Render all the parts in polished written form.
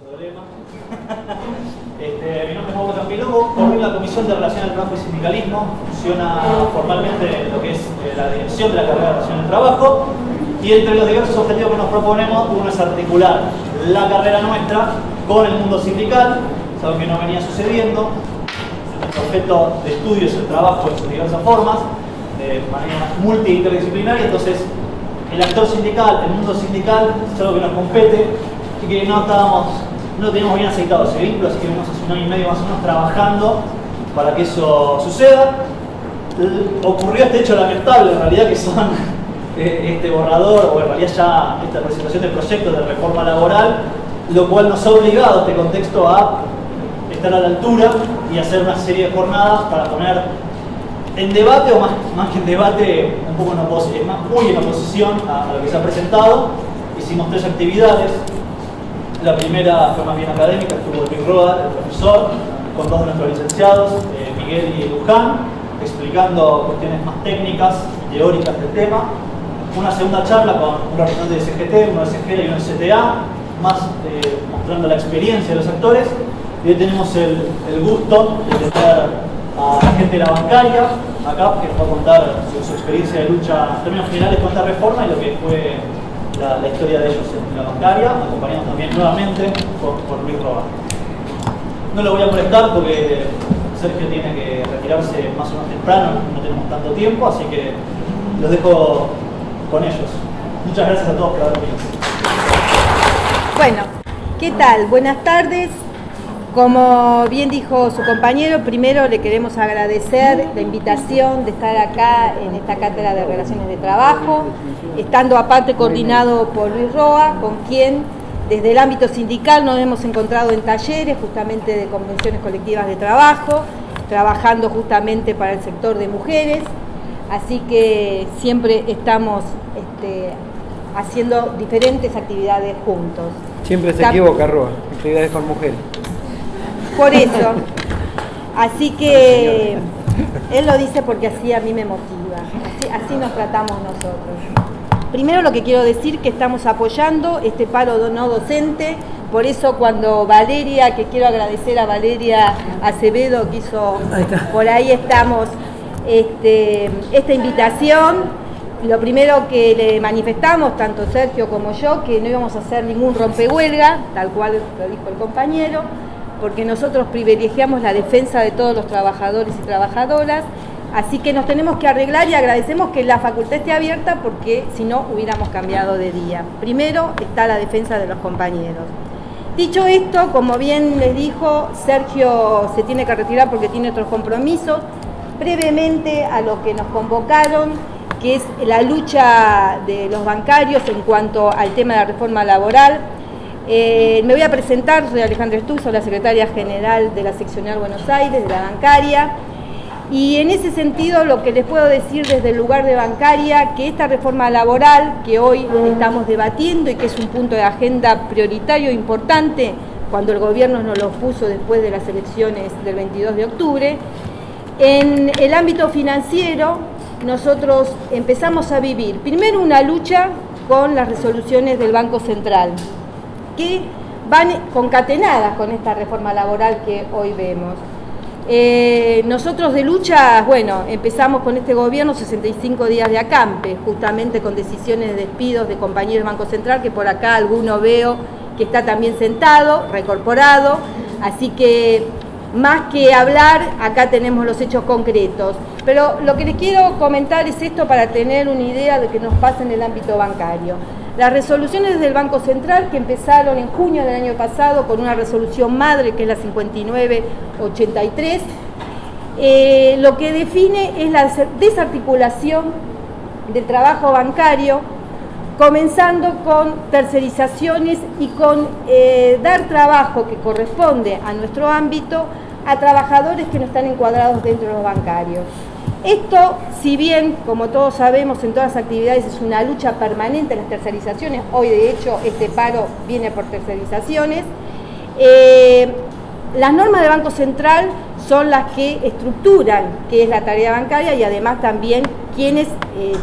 problema. Mi nombre es Mauro Campiloco, coordino la Comisión de Relaciones del Trabajo y Sindicalismo, funciona formalmente lo que es la dirección de la carrera de Relaciones del Trabajo, y entre los diversos objetivos que nos proponemos, uno es articular la carrera nuestra con el mundo sindical, es algo que no venía sucediendo. Nuestro objeto de estudio es el trabajo en sus diversas formas, de manera multi-interdisciplinaria, entonces el actor sindical, el mundo sindical, es algo que nos compete y que no teníamos bien aceitado ese vínculo, así que venimos hace 1 año y medio más o menos trabajando para que eso suceda. Ocurrió este hecho lamentable, en realidad, que son este borrador, o en realidad ya esta presentación del proyecto de reforma laboral, lo cual nos ha obligado, este contexto, a estar a la altura y hacer una serie de jornadas para poner en debate, o más que en debate, un poco muy en oposición a lo que se ha presentado. Hicimos 3 actividades. La primera fue más bien académica, estuvo Luis Roa, el profesor, con 2 de nuestros licenciados, Miguel y Luján, explicando cuestiones más técnicas, teóricas del tema. Una segunda charla con un representante de CGT, uno de CGT y uno de CTA, más mostrando la experiencia de los actores. Y hoy tenemos el gusto de tener a la gente de la bancaria acá, que nos va a contar su experiencia de lucha en términos generales con esta reforma y lo que fue la historia de ellos en la bancaria, acompañados también nuevamente por Luis Roa. No lo voy a molestar porque Sergio tiene que retirarse más o menos temprano, no tenemos tanto tiempo, así que los dejo con ellos. Muchas gracias a todos por haber venido. Bueno, ¿qué tal? Buenas tardes. Como bien dijo su compañero, primero le queremos agradecer la invitación de estar acá en esta cátedra de Relaciones de Trabajo, estando aparte coordinado por Luis Roa, con quien desde el ámbito sindical nos hemos encontrado en talleres justamente de convenciones colectivas de trabajo, trabajando justamente para el sector de mujeres, así que siempre estamos haciendo diferentes actividades juntos. Siempre se equivoca, Roa, actividades con mujeres. Por eso, así que él lo dice porque así a mí me motiva, así nos tratamos nosotros. Primero lo que quiero decir que estamos apoyando este paro no docente, por eso cuando Valeria, que quiero agradecer a Valeria Acevedo que hizo, por ahí estamos, esta invitación. Lo primero que le manifestamos, tanto Sergio como yo, que no íbamos a hacer ningún rompehuelga, tal cual lo dijo el compañero, porque nosotros privilegiamos la defensa de todos los trabajadores y trabajadoras, así que nos tenemos que arreglar y agradecemos que la facultad esté abierta porque si no hubiéramos cambiado de día. Primero está la defensa de los compañeros. Dicho esto, como bien les dijo, Sergio se tiene que retirar porque tiene otros compromisos. Brevemente a lo que nos convocaron, que es la lucha de los bancarios en cuanto al tema de la reforma laboral. Me voy a presentar, soy Alejandra Estuso, la secretaria general de la seccional Buenos Aires, de la bancaria, y en ese sentido lo que les puedo decir desde el lugar de bancaria, que esta reforma laboral que hoy estamos debatiendo y que es un punto de agenda prioritario e importante cuando el gobierno nos lo puso después de las elecciones del 22 de octubre, en el ámbito financiero nosotros empezamos a vivir primero una lucha con las resoluciones del Banco Central, que van concatenadas con esta reforma laboral que hoy vemos. Nosotros de lucha, bueno, empezamos con este gobierno 65 días de acampe, justamente con decisiones de despidos de compañeros del Banco Central, que por acá alguno veo que está también sentado, reincorporado, así que más que hablar, acá tenemos los hechos concretos. Pero lo que les quiero comentar es esto para tener una idea de lo que nos pasa en el ámbito bancario. Las resoluciones del Banco Central, que empezaron en junio del año pasado con una resolución madre, que es la 5983, lo que define es la desarticulación del trabajo bancario, comenzando con tercerizaciones y con dar trabajo que corresponde a nuestro ámbito a trabajadores que no están encuadrados dentro de los bancarios. Esto, si bien, como todos sabemos, en todas las actividades es una lucha permanente en las tercerizaciones, hoy de hecho este paro viene por tercerizaciones, las normas del Banco Central son las que estructuran qué es la tarea bancaria y además también quiénes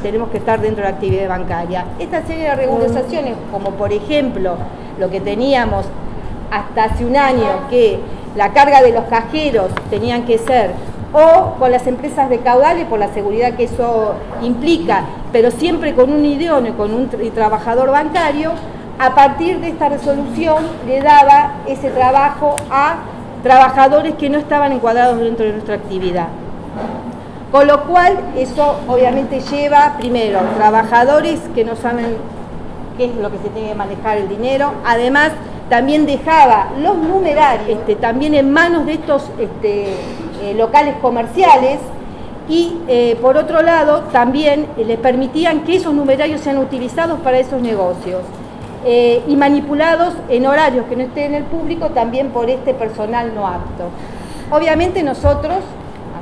tenemos que estar dentro de la actividad bancaria. Esta serie de regularizaciones, como por ejemplo lo que teníamos hasta hace un año que la carga de los cajeros tenían que ser o con las empresas de caudales por la seguridad que eso implica, pero siempre con un idóneo y con un trabajador bancario, a partir de esta resolución le daba ese trabajo a trabajadores que no estaban encuadrados dentro de nuestra actividad. Con lo cual, eso obviamente lleva, primero, trabajadores que no saben qué es lo que se tiene que manejar el dinero. Además, también dejaba los numerarios también en manos de estos locales comerciales y, por otro lado, también les permitían que esos numerarios sean utilizados para esos negocios y manipulados en horarios que no estén en el público también por este personal no apto. Obviamente nosotros,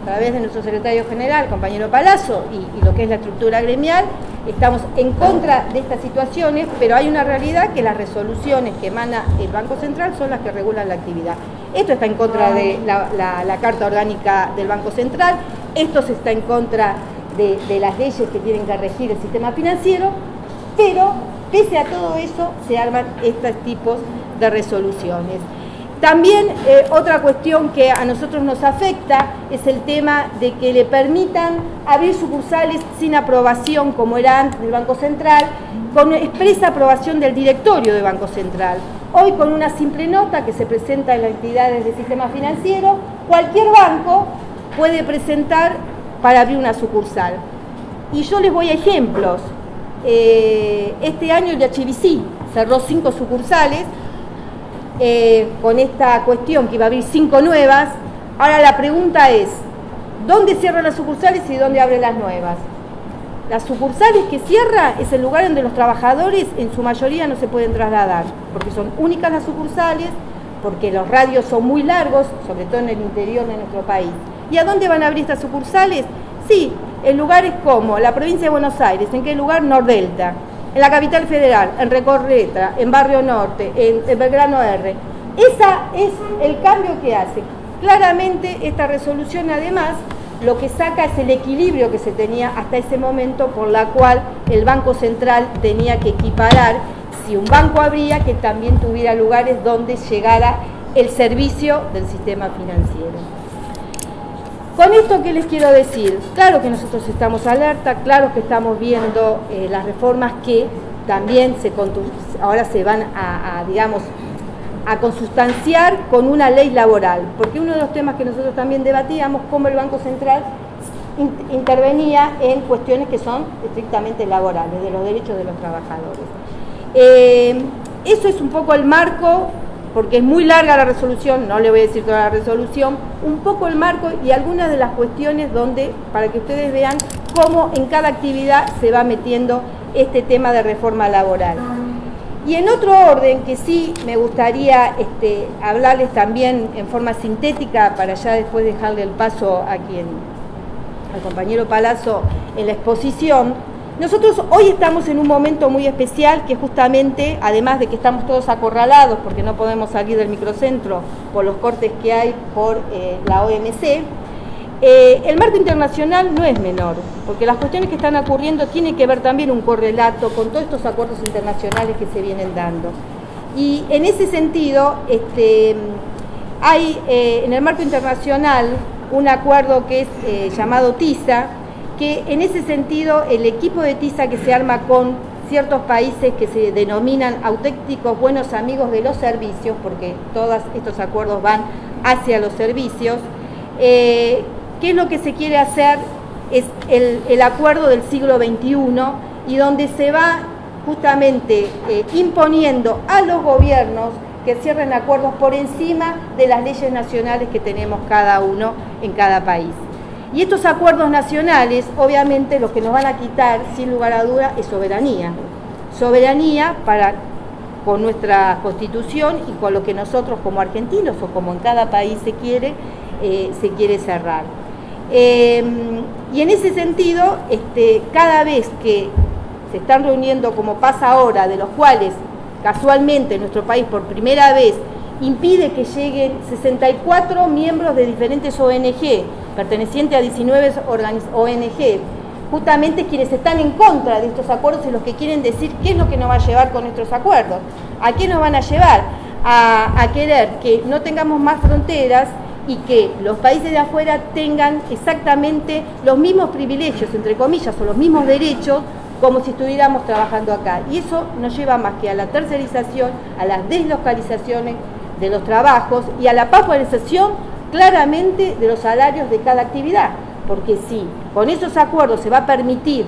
a través de nuestro secretario general, compañero Palazzo, y lo que es la estructura gremial, estamos en contra de estas situaciones, pero hay una realidad que las resoluciones que emana el Banco Central son las que regulan la actividad. Esto está en contra de la Carta Orgánica del Banco Central, esto se está en contra de las leyes que tienen que regir el sistema financiero, pero pese a todo eso se arman estos tipos de resoluciones. También otra cuestión que a nosotros nos afecta es el tema de que le permitan abrir sucursales sin aprobación, como era antes del Banco Central, con expresa aprobación del directorio del Banco Central. Hoy, con una simple nota que se presenta en las entidades del sistema financiero, cualquier banco puede presentar para abrir una sucursal. Y yo les voy a ejemplos. Este año el de HBC cerró 5 sucursales, con esta cuestión que iba a abrir 5 nuevas. Ahora la pregunta es, ¿dónde cierran las sucursales y dónde abren las nuevas? Las sucursales que cierra es el lugar donde los trabajadores en su mayoría no se pueden trasladar, porque son únicas las sucursales, porque los radios son muy largos, sobre todo en el interior de nuestro país. ¿Y a dónde van a abrir estas sucursales? Sí, en lugares como la provincia de Buenos Aires. ¿En qué lugar? Nordelta. En la capital federal, en Recoleta, en Barrio Norte, en Belgrano R. Ese es el cambio que hace. Claramente esta resolución, además, lo que saca es el equilibrio que se tenía hasta ese momento, por la cual el Banco Central tenía que equiparar, si un banco abría, que también tuviera lugares donde llegara el servicio del sistema financiero. Con esto, ¿qué les quiero decir? Claro que nosotros estamos alerta, claro que estamos viendo las reformas que también ahora se van a consustanciar con una ley laboral, porque uno de los temas que nosotros también debatíamos, cómo el Banco Central intervenía en cuestiones que son estrictamente laborales, de los derechos de los trabajadores. Eso es un poco el marco, porque es muy larga la resolución, no le voy a decir toda la resolución, un poco el marco y algunas de las cuestiones donde, para que ustedes vean cómo en cada actividad se va metiendo este tema de reforma laboral. Y en otro orden, que sí me gustaría hablarles también en forma sintética, para ya después dejarle el paso a al compañero Palazzo en la exposición. Nosotros hoy estamos en un momento muy especial, que justamente, además de que estamos todos acorralados porque no podemos salir del microcentro por los cortes que hay por la OMC, el marco internacional no es menor, porque las cuestiones que están ocurriendo tienen que ver también un correlato con todos estos acuerdos internacionales que se vienen dando. Y en ese sentido, hay en el marco internacional un acuerdo que es llamado TISA, que en ese sentido el equipo de TISA, que se arma con ciertos países que se denominan auténticos buenos amigos de los servicios, porque todos estos acuerdos van hacia los servicios, ¿qué es lo que se quiere hacer? Es el acuerdo del siglo XXI, y donde se va justamente imponiendo a los gobiernos que cierren acuerdos por encima de las leyes nacionales que tenemos cada uno en cada país. Y estos acuerdos nacionales, obviamente, lo que nos van a quitar, sin lugar a duda, es soberanía. Soberanía con nuestra Constitución y con lo que nosotros como argentinos o como en cada país se quiere cerrar. Y en ese sentido, cada vez que se están reuniendo, como pasa ahora, de los cuales casualmente nuestro país por primera vez impide que lleguen 64 miembros de diferentes ONG, pertenecientes a 19 ONG, justamente quienes están en contra de estos acuerdos y los que quieren decir qué es lo que nos va a llevar con nuestros acuerdos. ¿A qué nos van a llevar? a querer que no tengamos más fronteras y que los países de afuera tengan exactamente los mismos privilegios, entre comillas, o los mismos derechos, como si estuviéramos trabajando acá. Y eso nos lleva más que a la tercerización, a las deslocalizaciones de los trabajos y a la pauperización claramente de los salarios de cada actividad. Porque si con esos acuerdos se va a permitir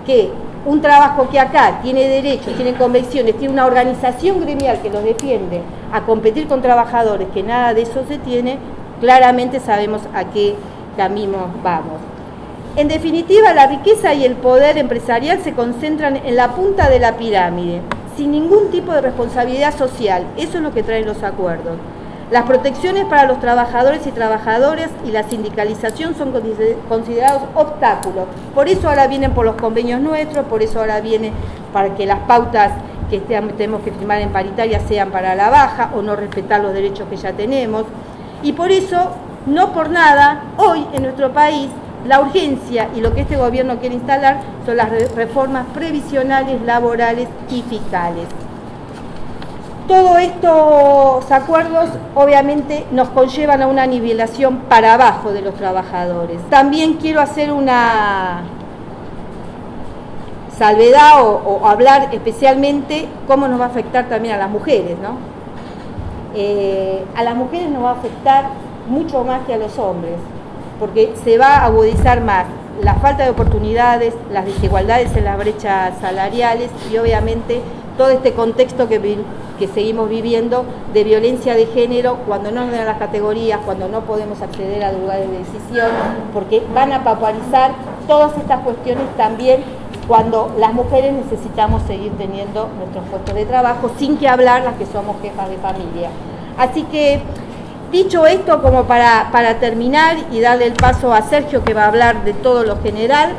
que un trabajo que acá tiene derechos, tiene convenciones, tiene una organización gremial que los defiende, a competir con trabajadores que nada de eso se tiene, claramente sabemos a qué camino vamos. En definitiva, la riqueza y el poder empresarial se concentran en la punta de la pirámide, sin ningún tipo de responsabilidad social. Eso es lo que traen los acuerdos. Las protecciones para los trabajadores y trabajadoras y la sindicalización son considerados obstáculos. Por eso ahora vienen por los convenios nuestros, por eso ahora viene para que las pautas que tenemos que firmar en paritaria sean para la baja o no respetar los derechos que ya tenemos. Y por eso, no por nada, hoy en nuestro país, la urgencia y lo que este gobierno quiere instalar son las reformas previsionales, laborales y fiscales. Todos estos acuerdos obviamente nos conllevan a una nivelación para abajo de los trabajadores. También quiero hacer una salvedad o hablar especialmente cómo nos va a afectar también a las mujeres, ¿no? A las mujeres nos va a afectar mucho más que a los hombres, porque se va a agudizar más la falta de oportunidades, las desigualdades en las brechas salariales y obviamente todo este contexto que seguimos viviendo de violencia de género cuando no nos dan las categorías, cuando no podemos acceder a lugares de decisión, porque van a pauperizar todas estas cuestiones también cuando las mujeres necesitamos seguir teniendo nuestros puestos de trabajo, sin que hablar las que somos jefas de familia. Así que, dicho esto, como para terminar y darle el paso a Sergio, que va a hablar de todo lo general,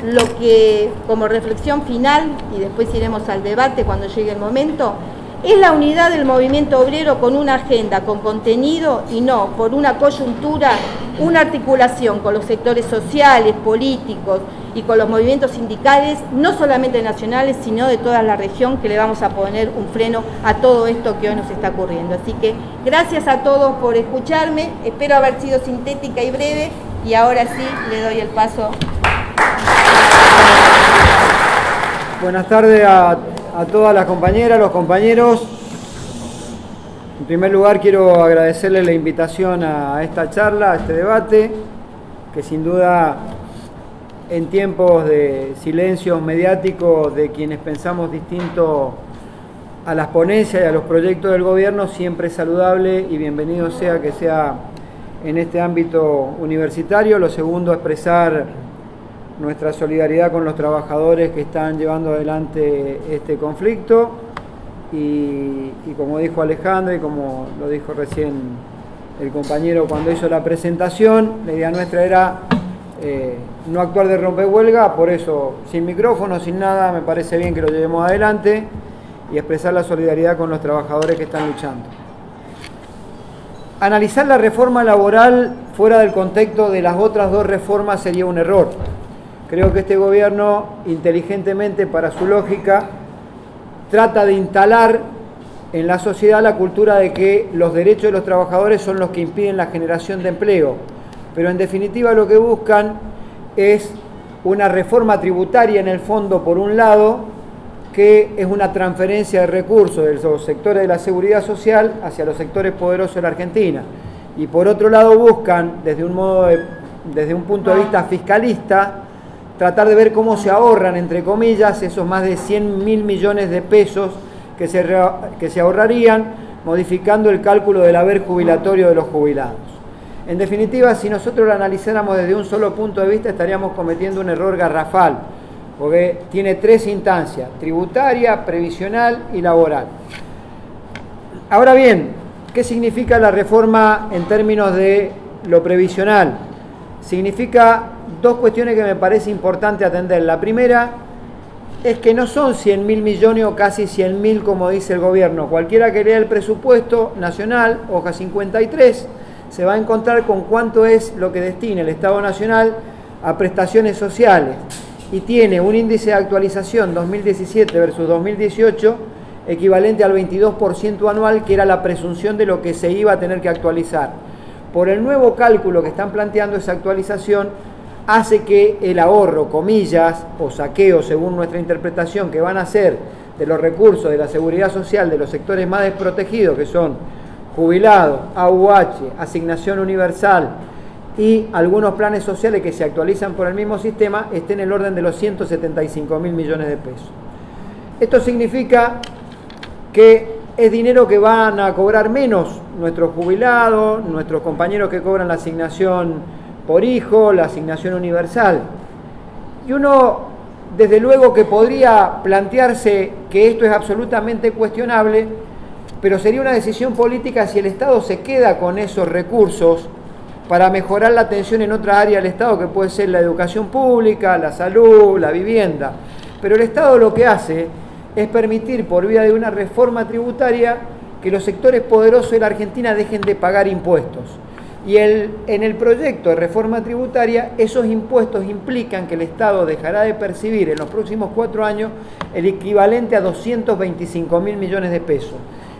lo que como reflexión final, y después iremos al debate cuando llegue el momento, es la unidad del movimiento obrero con una agenda, con contenido y no por una coyuntura, una articulación con los sectores sociales, políticos y con los movimientos sindicales, no solamente nacionales, sino de toda la región, que le vamos a poner un freno a todo esto que hoy nos está ocurriendo. Así que gracias a todos por escucharme, espero haber sido sintética y breve, y ahora sí le doy el paso. Buenas tardes a todas las compañeras, los compañeros. En primer lugar quiero agradecerles la invitación a esta charla, a este debate, que sin duda en tiempos de silencios mediáticos de quienes pensamos distinto a las ponencias y a los proyectos del gobierno, siempre es saludable y bienvenido sea que sea en este ámbito universitario. Lo segundo, expresar nuestra solidaridad con los trabajadores que están llevando adelante este conflicto y como dijo Alejandro y como lo dijo recién el compañero cuando hizo la presentación, la idea nuestra era no actuar de rompehuelga, por eso sin micrófono, sin nada, me parece bien que lo llevemos adelante y expresar la solidaridad con los trabajadores que están luchando. Analizar la reforma laboral fuera del contexto de las otras dos reformas sería un error. Creo que este gobierno, inteligentemente para su lógica, trata de instalar en la sociedad la cultura de que los derechos de los trabajadores son los que impiden la generación de empleo. Pero en definitiva lo que buscan es una reforma tributaria en el fondo, por un lado, que es una transferencia de recursos de los sectores de la seguridad social hacia los sectores poderosos de la Argentina. Y por otro lado buscan, desde un punto de vista fiscalista, tratar de ver cómo se ahorran, entre comillas, esos más de 100.000 millones de pesos que se ahorrarían modificando el cálculo del haber jubilatorio de los jubilados. En definitiva, si nosotros lo analizáramos desde un solo punto de vista, estaríamos cometiendo un error garrafal, porque tiene tres instancias: tributaria, previsional y laboral. Ahora bien, ¿qué significa la reforma en términos de lo previsional? Significa dos cuestiones que me parece importante atender. La primera es que no son 100.000 millones o casi 100.000 como dice el gobierno. Cualquiera que lea el presupuesto nacional, hoja 53, se va a encontrar con cuánto es lo que destina el Estado Nacional a prestaciones sociales. Y tiene un índice de actualización 2017 versus 2018 equivalente al 22% anual, que era la presunción de lo que se iba a tener que actualizar. Por el nuevo cálculo que están planteando, esa actualización hace que el ahorro, comillas, o saqueo, según nuestra interpretación, que van a hacer de los recursos de la seguridad social de los sectores más desprotegidos, que son jubilados, AUH, asignación universal y algunos planes sociales que se actualizan por el mismo sistema, esté en el orden de los 175.000 millones de pesos. Esto significa que es dinero que van a cobrar menos nuestros jubilados, nuestros compañeros que cobran la asignación por hijo, la asignación universal. Y uno, desde luego que podría plantearse que esto es absolutamente cuestionable, pero sería una decisión política si el Estado se queda con esos recursos para mejorar la atención en otra área del Estado, que puede ser la educación pública, la salud, la vivienda. Pero el Estado lo que hace es permitir, por vía de una reforma tributaria, que los sectores poderosos de la Argentina dejen de pagar impuestos. Y en el proyecto de reforma tributaria, esos impuestos implican que el Estado dejará de percibir en los próximos 4 años el equivalente a 225.000 millones de pesos.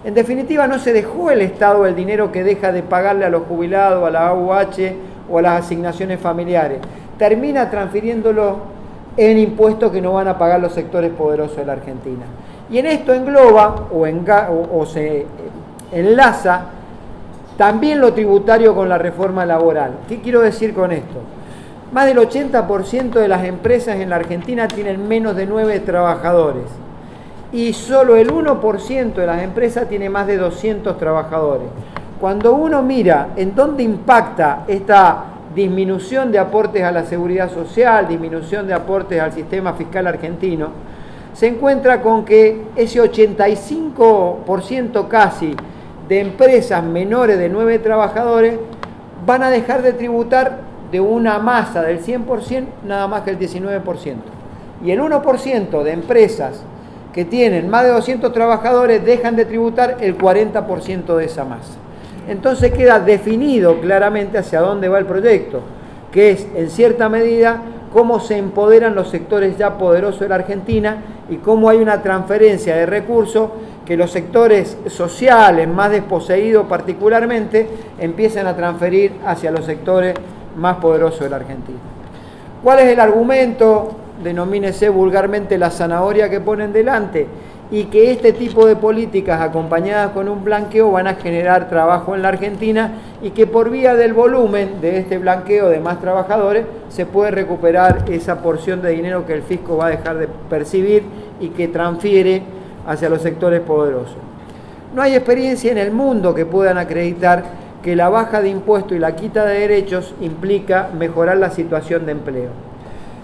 En definitiva, no se dejó el Estado el dinero que deja de pagarle a los jubilados, a la AUH o a las asignaciones familiares. Termina transfiriéndolo en impuestos que no van a pagar los sectores poderosos de la Argentina. Y en esto engloba o se enlaza también lo tributario con la reforma laboral. ¿Qué quiero decir con esto? Más del 80% de las empresas en la Argentina tienen menos de 9 trabajadores. Y solo el 1% de las empresas tiene más de 200 trabajadores. Cuando uno mira en dónde impacta esta disminución de aportes a la seguridad social, disminución de aportes al sistema fiscal argentino, se encuentra con que ese 85% casi de empresas menores de 9 trabajadores van a dejar de tributar de una masa del 100% nada más que el 19%. Y el 1% de empresas que tienen más de 200 trabajadores dejan de tributar el 40% de esa masa. Entonces queda definido claramente hacia dónde va el proyecto, que es en cierta medida cómo se empoderan los sectores ya poderosos de la Argentina y cómo hay una transferencia de recursos que los sectores sociales más desposeídos particularmente empiezan a transferir hacia los sectores más poderosos de la Argentina. ¿Cuál es el argumento? Denomínese vulgarmente la zanahoria que ponen delante, y que este tipo de políticas acompañadas con un blanqueo van a generar trabajo en la Argentina y que por vía del volumen de este blanqueo de más trabajadores se puede recuperar esa porción de dinero que el fisco va a dejar de percibir y que transfiere hacia los sectores poderosos. No hay experiencia en el mundo que puedan acreditar que la baja de impuestos y la quita de derechos implica mejorar la situación de empleo.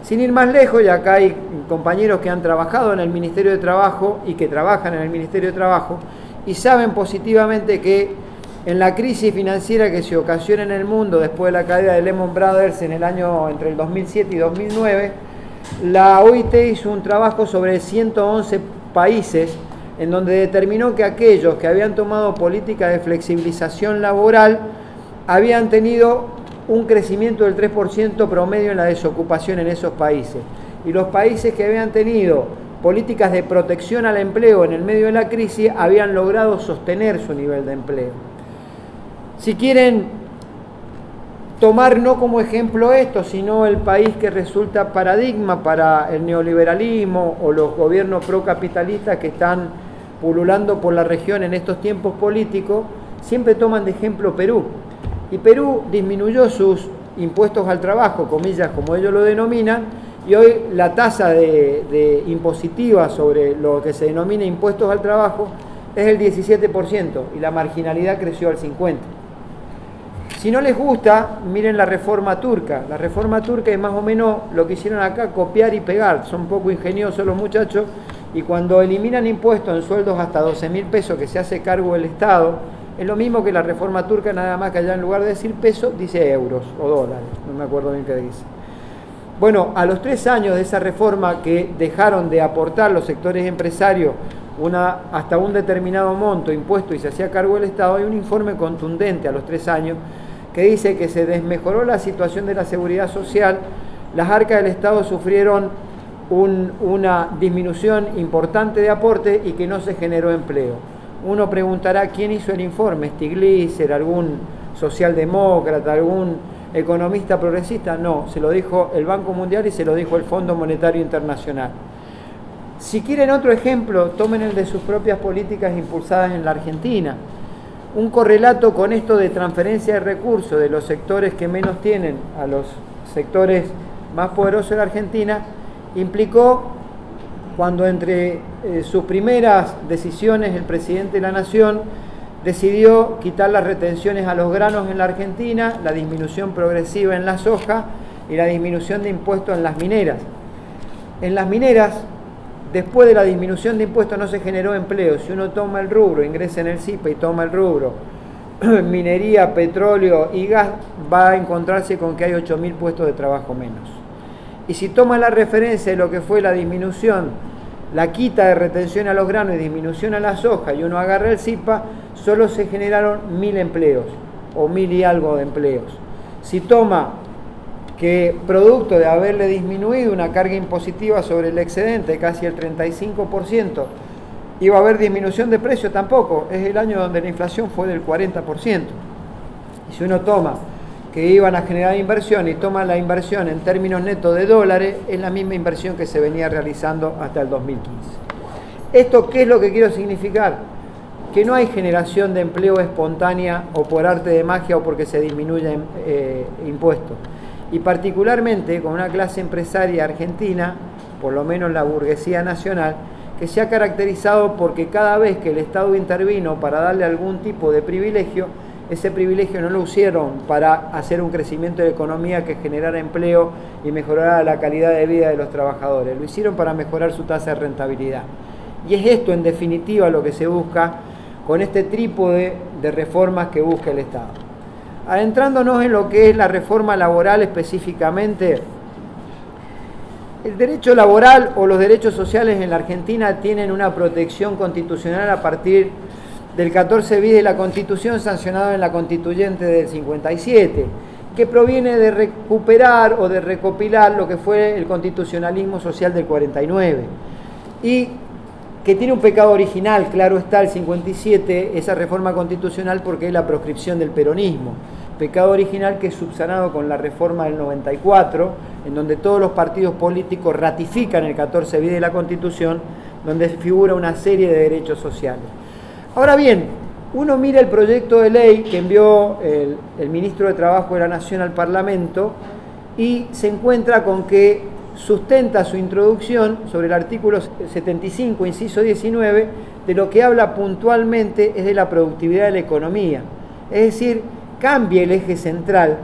Sin ir más lejos, y acá hay compañeros que han trabajado en el Ministerio de Trabajo y que trabajan en el Ministerio de Trabajo y saben positivamente que en la crisis financiera que se ocasiona en el mundo después de la caída de Lehman Brothers en el año entre el 2007 y 2009, la OIT hizo un trabajo sobre 111 países en donde determinó que aquellos que habían tomado políticas de flexibilización laboral habían tenido un crecimiento del 3% promedio en la desocupación en esos países. Y los países que habían tenido políticas de protección al empleo en el medio de la crisis habían logrado sostener su nivel de empleo. Si quieren tomar no como ejemplo esto, sino el país que resulta paradigma para el neoliberalismo o los gobiernos procapitalistas que están pululando por la región en estos tiempos políticos, siempre toman de ejemplo Perú. Y Perú disminuyó sus impuestos al trabajo, comillas, como ellos lo denominan, y hoy la tasa de impositiva sobre lo que se denomina impuestos al trabajo es el 17% y la marginalidad creció al 50%. Si no les gusta, miren la reforma turca. La reforma turca es más o menos lo que hicieron acá, copiar y pegar. Son poco ingeniosos los muchachos y cuando eliminan impuestos en sueldos hasta 12.000 pesos que se hace cargo el Estado, es lo mismo que la reforma turca, nada más que allá en lugar de decir pesos, dice euros o dólares, no me acuerdo bien qué dice. Bueno, a los 3 años de esa reforma que dejaron de aportar los sectores empresarios hasta un determinado monto impuesto y se hacía cargo del Estado, hay un informe contundente a los 3 años que dice que se desmejoró la situación de la seguridad social, las arcas del Estado sufrieron una disminución importante de aporte y que no se generó empleo. Uno preguntará quién hizo el informe, Stiglitzer, algún socialdemócrata, algún economista progresista. No, se lo dijo el Banco Mundial y se lo dijo el Fondo Monetario Internacional. Si quieren otro ejemplo, tomen el de sus propias políticas impulsadas en la Argentina. Un correlato con esto de transferencia de recursos de los sectores que menos tienen a los sectores más poderosos de la Argentina implicó cuando entre sus primeras decisiones el presidente de la Nación decidió quitar las retenciones a los granos en la Argentina, la disminución progresiva en la soja y la disminución de impuestos en las mineras. En las mineras, después de la disminución de impuestos no se generó empleo. Si uno toma el rubro, ingresa en el CIPE y toma el rubro minería, petróleo y gas, va a encontrarse con que hay 8.000 puestos de trabajo menos. Y si toma la referencia de lo que fue la disminución, la quita de retención a los granos y disminución a la soja, y uno agarra el CIPA, solo se generaron 1.000 empleos, o 1.000 y algo de empleos. Si toma que producto de haberle disminuido una carga impositiva sobre el excedente, casi el 35%, iba a haber disminución de precio, tampoco. Es el año donde la inflación fue del 40%. Y si uno toma que iban a generar inversión y toma la inversión en términos netos de dólares, es la misma inversión que se venía realizando hasta el 2015. ¿Esto qué es lo que quiero significar? Que no hay generación de empleo espontánea o por arte de magia o porque se disminuyen impuestos. Y particularmente con una clase empresaria argentina, por lo menos la burguesía nacional, que se ha caracterizado porque cada vez que el Estado intervino para darle algún tipo de privilegio, ese privilegio no lo usaron para hacer un crecimiento de la economía que generara empleo y mejorara la calidad de vida de los trabajadores, lo hicieron para mejorar su tasa de rentabilidad. Y es esto en definitiva lo que se busca con este trípode de reformas que busca el Estado. Adentrándonos en lo que es la reforma laboral específicamente, el derecho laboral o los derechos sociales en la Argentina tienen una protección constitucional a partir del 14 bis de la Constitución sancionado en la Constituyente del 57, que proviene de recuperar o de recopilar lo que fue el constitucionalismo social del 49 y que tiene un pecado original, claro está, el 57, esa reforma constitucional, porque es la proscripción del peronismo. Pecado original que es subsanado con la reforma del 94, en donde todos los partidos políticos ratifican el 14 bis de la Constitución, donde figura una serie de derechos sociales. Ahora bien, uno mira el proyecto de ley que envió el ministro de Trabajo de la Nación al Parlamento y se encuentra con que sustenta su introducción sobre el artículo 75, inciso 19, de lo que habla puntualmente es de la productividad de la economía. Es decir, cambia el eje central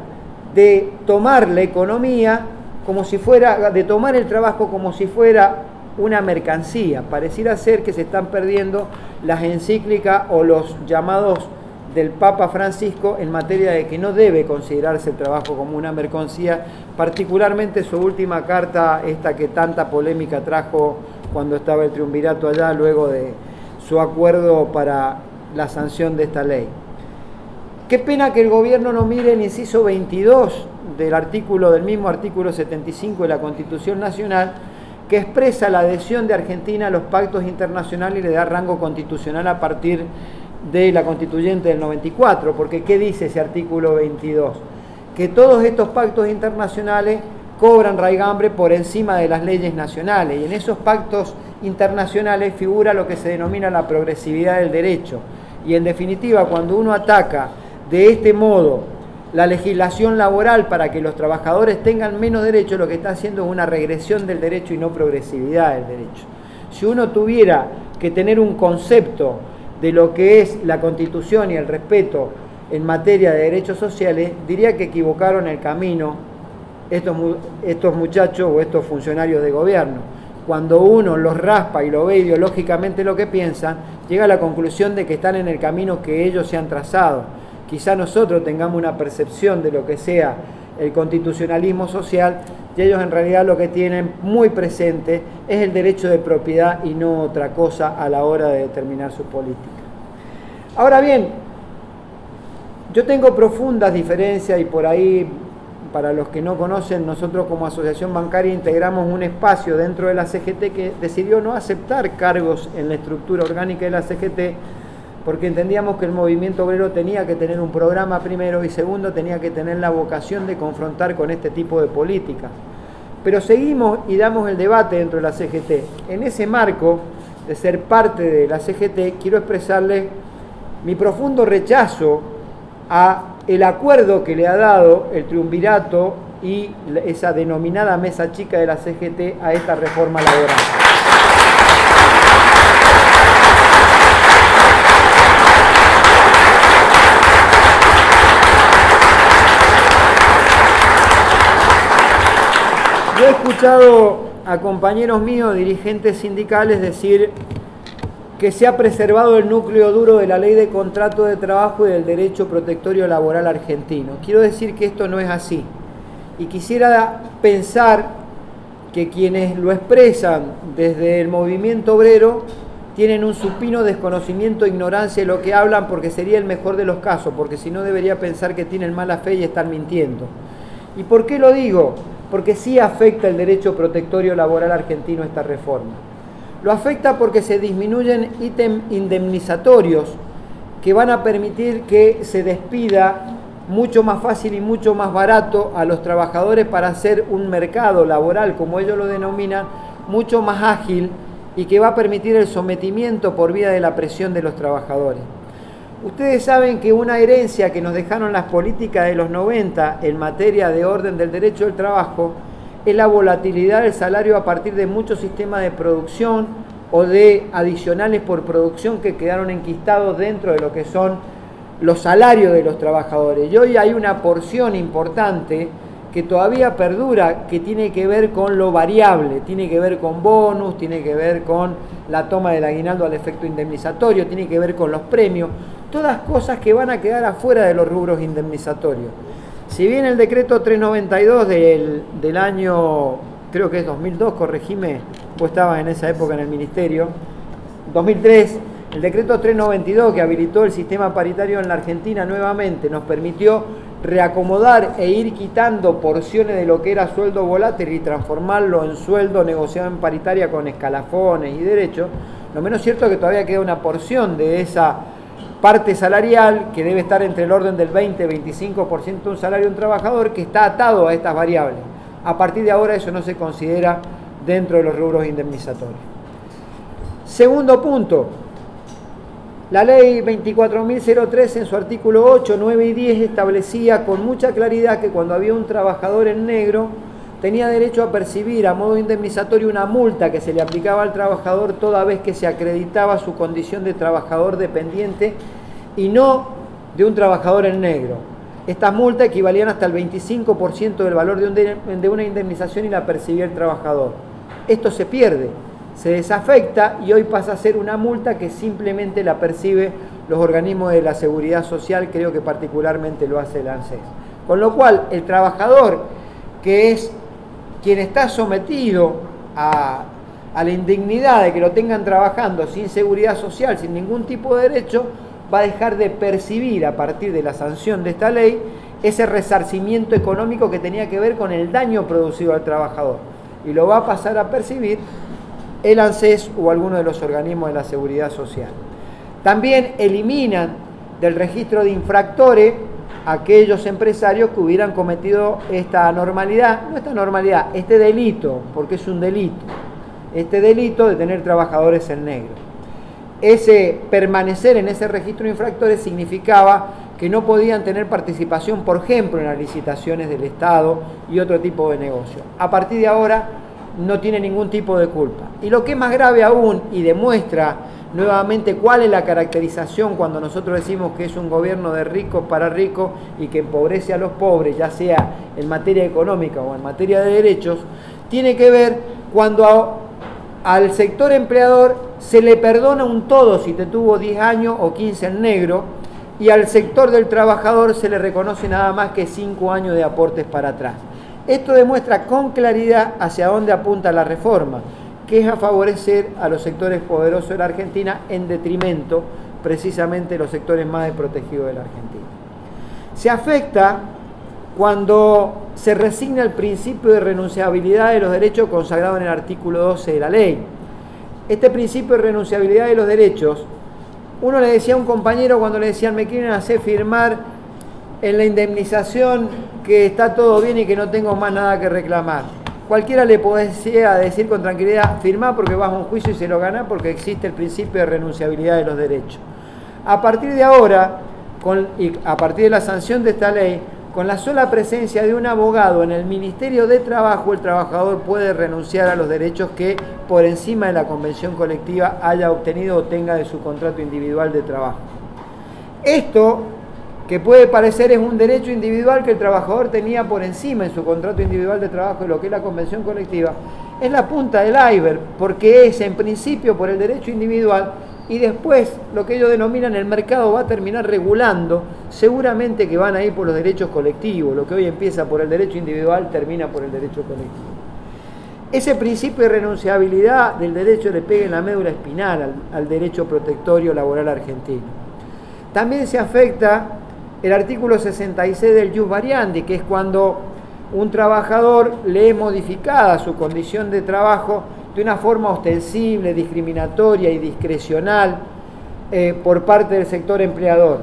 de tomar la economía como si fuera, de tomar el trabajo como si fuera una mercancía. Pareciera ser que se están perdiendo las encíclicas o los llamados del Papa Francisco en materia de que no debe considerarse el trabajo como una mercancía, particularmente su última carta, esta que tanta polémica trajo cuando estaba el triunvirato allá, luego de su acuerdo para la sanción de esta ley. Qué pena que el gobierno no mire el inciso 22 del mismo artículo 75 de la Constitución Nacional, que expresa la adhesión de Argentina a los pactos internacionales y le da rango constitucional a partir de la Constituyente del 94, porque ¿qué dice ese artículo 22? Que todos estos pactos internacionales cobran raigambre por encima de las leyes nacionales, y en esos pactos internacionales figura lo que se denomina la progresividad del derecho, y en definitiva cuando uno ataca de este modo la legislación laboral para que los trabajadores tengan menos derechos, lo que está haciendo es una regresión del derecho y no progresividad del derecho. Si uno tuviera que tener un concepto de lo que es la Constitución y el respeto en materia de derechos sociales, diría que equivocaron el camino estos muchachos o estos funcionarios de gobierno. Cuando uno los raspa y lo ve ideológicamente lo que piensan, llega a la conclusión de que están en el camino que ellos se han trazado. Quizá nosotros tengamos una percepción de lo que sea el constitucionalismo social y ellos en realidad lo que tienen muy presente es el derecho de propiedad y no otra cosa a la hora de determinar su política. Ahora bien, yo tengo profundas diferencias y por ahí para los que no conocen, nosotros como asociación bancaria integramos un espacio dentro de la CGT que decidió no aceptar cargos en la estructura orgánica de la CGT porque entendíamos que el movimiento obrero tenía que tener un programa primero y segundo tenía que tener la vocación de confrontar con este tipo de políticas. Pero seguimos y damos el debate dentro de la CGT. En ese marco de ser parte de la CGT quiero expresarles mi profundo rechazo a el acuerdo que le ha dado el triunvirato y esa denominada mesa chica de la CGT a esta reforma laboral. Yo he escuchado a compañeros míos, dirigentes sindicales, decir que se ha preservado el núcleo duro de la ley de contrato de trabajo y del derecho protectorio laboral argentino. Quiero decir que esto no es así. Y quisiera pensar que quienes lo expresan desde el movimiento obrero tienen un supino desconocimiento e ignorancia de lo que hablan, porque sería el mejor de los casos, porque si no debería pensar que tienen mala fe y están mintiendo. ¿Y por qué lo digo? Porque sí afecta el derecho protectorio laboral argentino esta reforma. Lo afecta porque se disminuyen ítems indemnizatorios que van a permitir que se despida mucho más fácil y mucho más barato a los trabajadores para hacer un mercado laboral, como ellos lo denominan, mucho más ágil y que va a permitir el sometimiento por vía de la presión de los trabajadores. Ustedes saben que una herencia que nos dejaron las políticas de los 90 en materia de orden del derecho del trabajo es la volatilidad del salario a partir de muchos sistemas de producción o de adicionales por producción que quedaron enquistados dentro de lo que son los salarios de los trabajadores. Y hoy hay una porción importante que todavía perdura, que tiene que ver con lo variable, tiene que ver con bonus, tiene que ver con la toma del aguinaldo al efecto indemnizatorio, tiene que ver con los premios, todas cosas que van a quedar afuera de los rubros indemnizatorios. Si bien el decreto 392 del año, creo que es 2002, corregime, vos estabas en esa época en el ministerio, 2003, el decreto 392 que habilitó el sistema paritario en la Argentina nuevamente nos permitió reacomodar e ir quitando porciones de lo que era sueldo volátil y transformarlo en sueldo negociado en paritaria con escalafones y derechos. Lo menos cierto es que todavía queda una porción de esa parte salarial que debe estar entre el orden del 20-25% de un salario de un trabajador que está atado a estas variables. A partir de ahora eso no se considera dentro de los rubros indemnizatorios. Segundo punto, la ley 24.003 en su artículo 8, 9 y 10 establecía con mucha claridad que cuando había un trabajador en negro tenía derecho a percibir a modo indemnizatorio una multa que se le aplicaba al trabajador toda vez que se acreditaba su condición de trabajador dependiente y no de un trabajador en negro. Estas multas equivalían hasta el 25% del valor de una indemnización y la percibía el trabajador. Esto se pierde, se desafecta y hoy pasa a ser una multa que simplemente la percibe los organismos de la seguridad social, creo que particularmente lo hace el ANSES. Con lo cual, el trabajador, que es quien está sometido a la indignidad de que lo tengan trabajando sin seguridad social, sin ningún tipo de derecho, va a dejar de percibir a partir de la sanción de esta ley ese resarcimiento económico que tenía que ver con el daño producido al trabajador. Y lo va a pasar a percibir el ANSES o alguno de los organismos de la seguridad social. También eliminan del registro de infractores aquellos empresarios que hubieran cometido este delito, porque es un delito, este delito de tener trabajadores en negro. Ese permanecer en ese registro de infractores significaba que no podían tener participación, por ejemplo, en las licitaciones del Estado y otro tipo de negocio. A partir de ahora no tiene ningún tipo de culpa. Y lo que es más grave aún, y demuestra nuevamente cuál es la caracterización cuando nosotros decimos que es un gobierno de ricos para ricos y que empobrece a los pobres, ya sea en materia económica o en materia de derechos, tiene que ver cuando al sector empleador se le perdona un todo si te tuvo 10 años o 15 en negro, y al sector del trabajador se le reconoce nada más que 5 años de aportes para atrás. Esto demuestra con claridad hacia dónde apunta la reforma, que es a favorecer a los sectores poderosos de la Argentina en detrimento precisamente de los sectores más desprotegidos de la Argentina. Se afecta cuando se resigna el principio de renunciabilidad de los derechos consagrado en el artículo 12 de la ley. Este principio de renunciabilidad de los derechos, uno le decía a un compañero cuando le decían me quieren hacer firmar en la indemnización que está todo bien y que no tengo más nada que reclamar. Cualquiera le podía decir con tranquilidad, firmá porque vas a un juicio y se lo gana porque existe el principio de renunciabilidad de los derechos. A partir de ahora, y a partir de la sanción de esta ley, con la sola presencia de un abogado en el Ministerio de Trabajo, el trabajador puede renunciar a los derechos que por encima de la convención colectiva haya obtenido o tenga de su contrato individual de trabajo. Esto, que puede parecer es un derecho individual que el trabajador tenía por encima en su contrato individual de trabajo de lo que es la convención colectiva, es la punta del iceberg, porque es en principio por el derecho individual y después lo que ellos denominan el mercado va a terminar regulando, seguramente que van a ir por los derechos colectivos, lo que hoy empieza por el derecho individual termina por el derecho colectivo. Ese principio de renunciabilidad del derecho le pega en la médula espinal al derecho protectorio laboral argentino. También se afecta el artículo 66 del ius variandi, que es cuando un trabajador le es modificada su condición de trabajo de una forma ostensible, discriminatoria y discrecional por parte del sector empleador.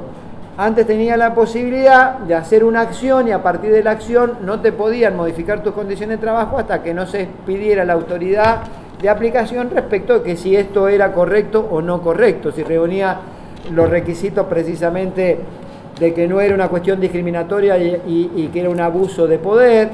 Antes tenía la posibilidad de hacer una acción y a partir de la acción no te podían modificar tus condiciones de trabajo hasta que no se pidiera la autoridad de aplicación respecto de que si esto era correcto o no correcto, si reunía los requisitos precisamente de que no era una cuestión discriminatoria y que era un abuso de poder,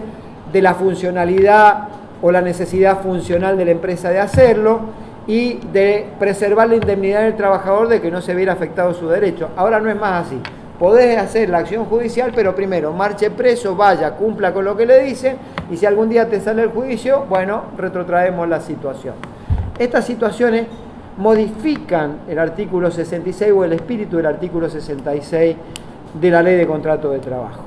de la funcionalidad o la necesidad funcional de la empresa de hacerlo y de preservar la indemnidad del trabajador de que no se viera afectado su derecho. Ahora no es más así. Podés hacer la acción judicial, pero primero marche preso, vaya, cumpla con lo que le dicen y si algún día te sale el juicio, bueno, retrotraemos la situación. Estas situaciones modifican el artículo 66 o el espíritu del artículo 66 de la Ley de Contrato de Trabajo.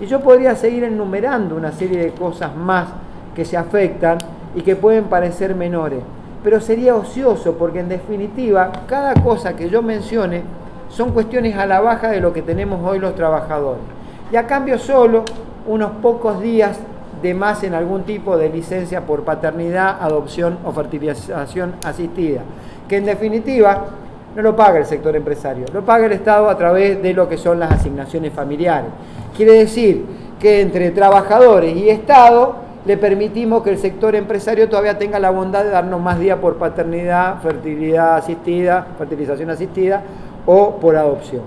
Y yo podría seguir enumerando una serie de cosas más que se afectan y que pueden parecer menores, pero sería ocioso porque en definitiva cada cosa que yo mencione son cuestiones a la baja de lo que tenemos hoy los trabajadores. Y a cambio solo unos pocos días de más en algún tipo de licencia por paternidad, adopción o fertilización asistida, que en definitiva no lo paga el sector empresario, lo paga el Estado a través de lo que son las asignaciones familiares. Quiere decir que entre trabajadores y Estado le permitimos que el sector empresario todavía tenga la bondad de darnos más días por paternidad, fertilidad asistida, fertilización asistida o por adopción.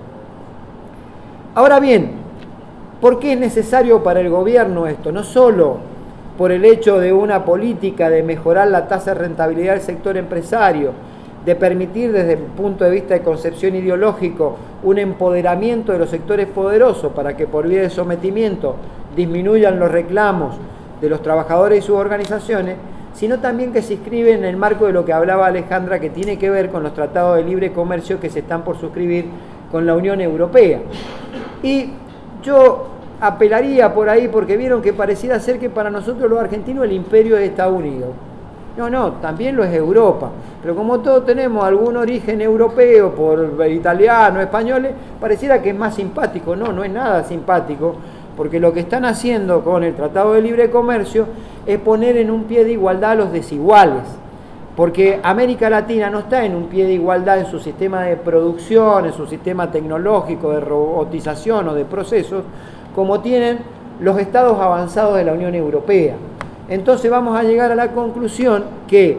Ahora bien, ¿por qué es necesario para el gobierno esto? No solo por el hecho de una política de mejorar la tasa de rentabilidad del sector empresario, de permitir desde el punto de vista de concepción ideológico un empoderamiento de los sectores poderosos para que por vía de sometimiento disminuyan los reclamos de los trabajadores y sus organizaciones, sino también que se inscribe en el marco de lo que hablaba Alejandra, que tiene que ver con los tratados de libre comercio que se están por suscribir con la Unión Europea. Y yo apelaría por ahí porque vieron que pareciera ser que para nosotros los argentinos el imperio es Estados Unidos. No, también lo es Europa, pero como todos tenemos algún origen europeo por italiano, españoles, pareciera que es más simpático. No es nada simpático, porque lo que están haciendo con el Tratado de Libre Comercio es poner en un pie de igualdad a los desiguales, porque América Latina no está en un pie de igualdad en su sistema de producción, en su sistema tecnológico de robotización o de procesos, como tienen los estados avanzados de la Unión Europea. Entonces vamos a llegar a la conclusión que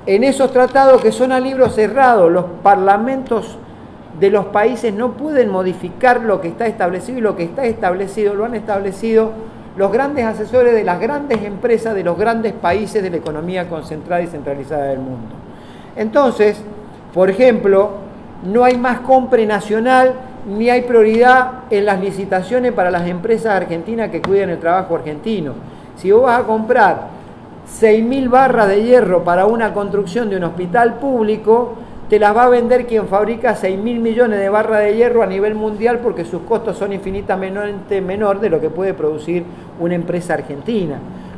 en esos tratados que son a libro cerrado, los parlamentos de los países no pueden modificar lo que está establecido y lo que está establecido lo han establecido los grandes asesores de las grandes empresas de los grandes países de la economía concentrada y centralizada del mundo. Entonces, por ejemplo, no hay más compra nacional ni hay prioridad en las licitaciones para las empresas argentinas que cuidan el trabajo argentino. Si vos vas a comprar 6.000 barras de hierro para una construcción de un hospital público, te las va a vender quien fabrica 6.000 millones de barras de hierro a nivel mundial porque sus costos son infinitamente menor de lo que puede producir una empresa argentina.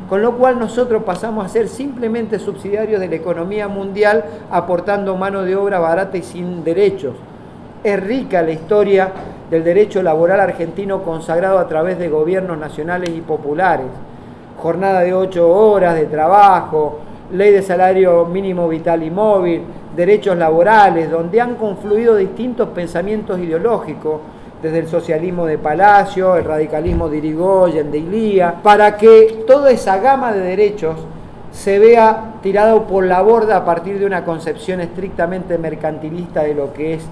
Con lo cual nosotros pasamos a ser simplemente subsidiarios de la economía mundial aportando mano de obra barata y sin derechos. Es rica la historia del derecho laboral argentino consagrado a través de gobiernos nacionales y populares. Jornada de 8 horas de trabajo, ley de salario mínimo vital y móvil, derechos laborales, donde han confluido distintos pensamientos ideológicos, desde el socialismo de Palacio, el radicalismo de Irigoyen, de Ilía, para que toda esa gama de derechos se vea tirado por la borda a partir de una concepción estrictamente mercantilista de lo que es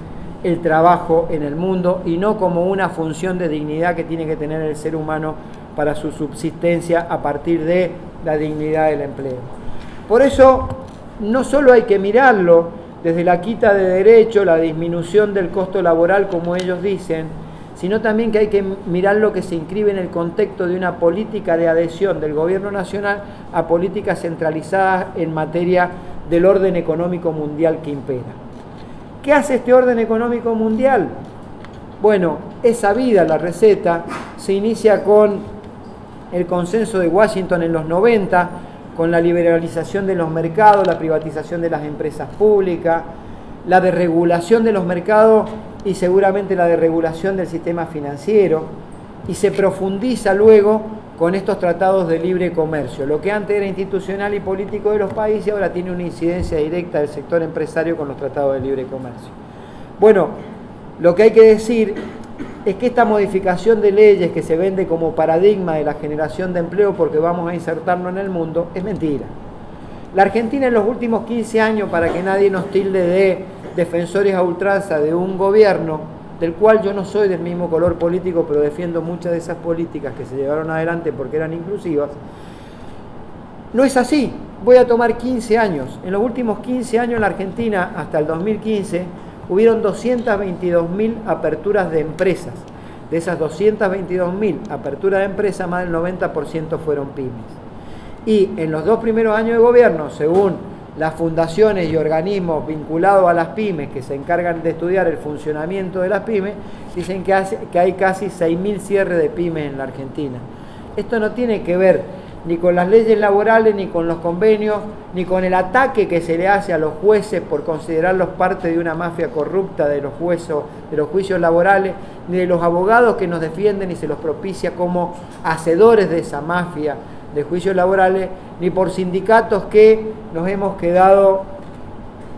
el trabajo en el mundo y no como una función de dignidad que tiene que tener el ser humano para su subsistencia a partir de la dignidad del empleo. Por eso no solo hay que mirarlo desde la quita de derecho, la disminución del costo laboral, como ellos dicen, sino también que hay que mirar lo que se inscribe en el contexto de una política de adhesión del gobierno nacional a políticas centralizadas en materia del orden económico mundial que impera. ¿Qué hace este orden económico mundial? Bueno, es sabida la receta, se inicia con el consenso de Washington en los 90, con la liberalización de los mercados, la privatización de las empresas públicas, la desregulación de los mercados y seguramente la desregulación del sistema financiero, y se profundiza luego con estos tratados de libre comercio. Lo que antes era institucional y político de los países ahora tiene una incidencia directa del sector empresario con los tratados de libre comercio. Bueno, lo que hay que decir es que esta modificación de leyes que se vende como paradigma de la generación de empleo porque vamos a insertarnos en el mundo es mentira. La Argentina en los últimos 15 años, para que nadie nos tilde de defensores a ultranza de un gobierno, del cual yo no soy del mismo color político, pero defiendo muchas de esas políticas que se llevaron adelante porque eran inclusivas, no es así. Voy a tomar 15 años. En los últimos 15 años en la Argentina, hasta el 2015, hubieron 222.000 aperturas de empresas. De esas 222.000 aperturas de empresas, más del 90% fueron pymes. Y en los 2 primeros años de gobierno, según las fundaciones y organismos vinculados a las pymes que se encargan de estudiar el funcionamiento de las pymes, dicen que hay casi 6.000 cierres de pymes en la Argentina. Esto no tiene que ver ni con las leyes laborales, ni con los convenios, ni con el ataque que se le hace a los jueces por considerarlos parte de una mafia corrupta de los juicios laborales, ni de los abogados que nos defienden y se los propicia como hacedores de esa mafia de juicios laborales, ni por sindicatos que nos hemos quedado,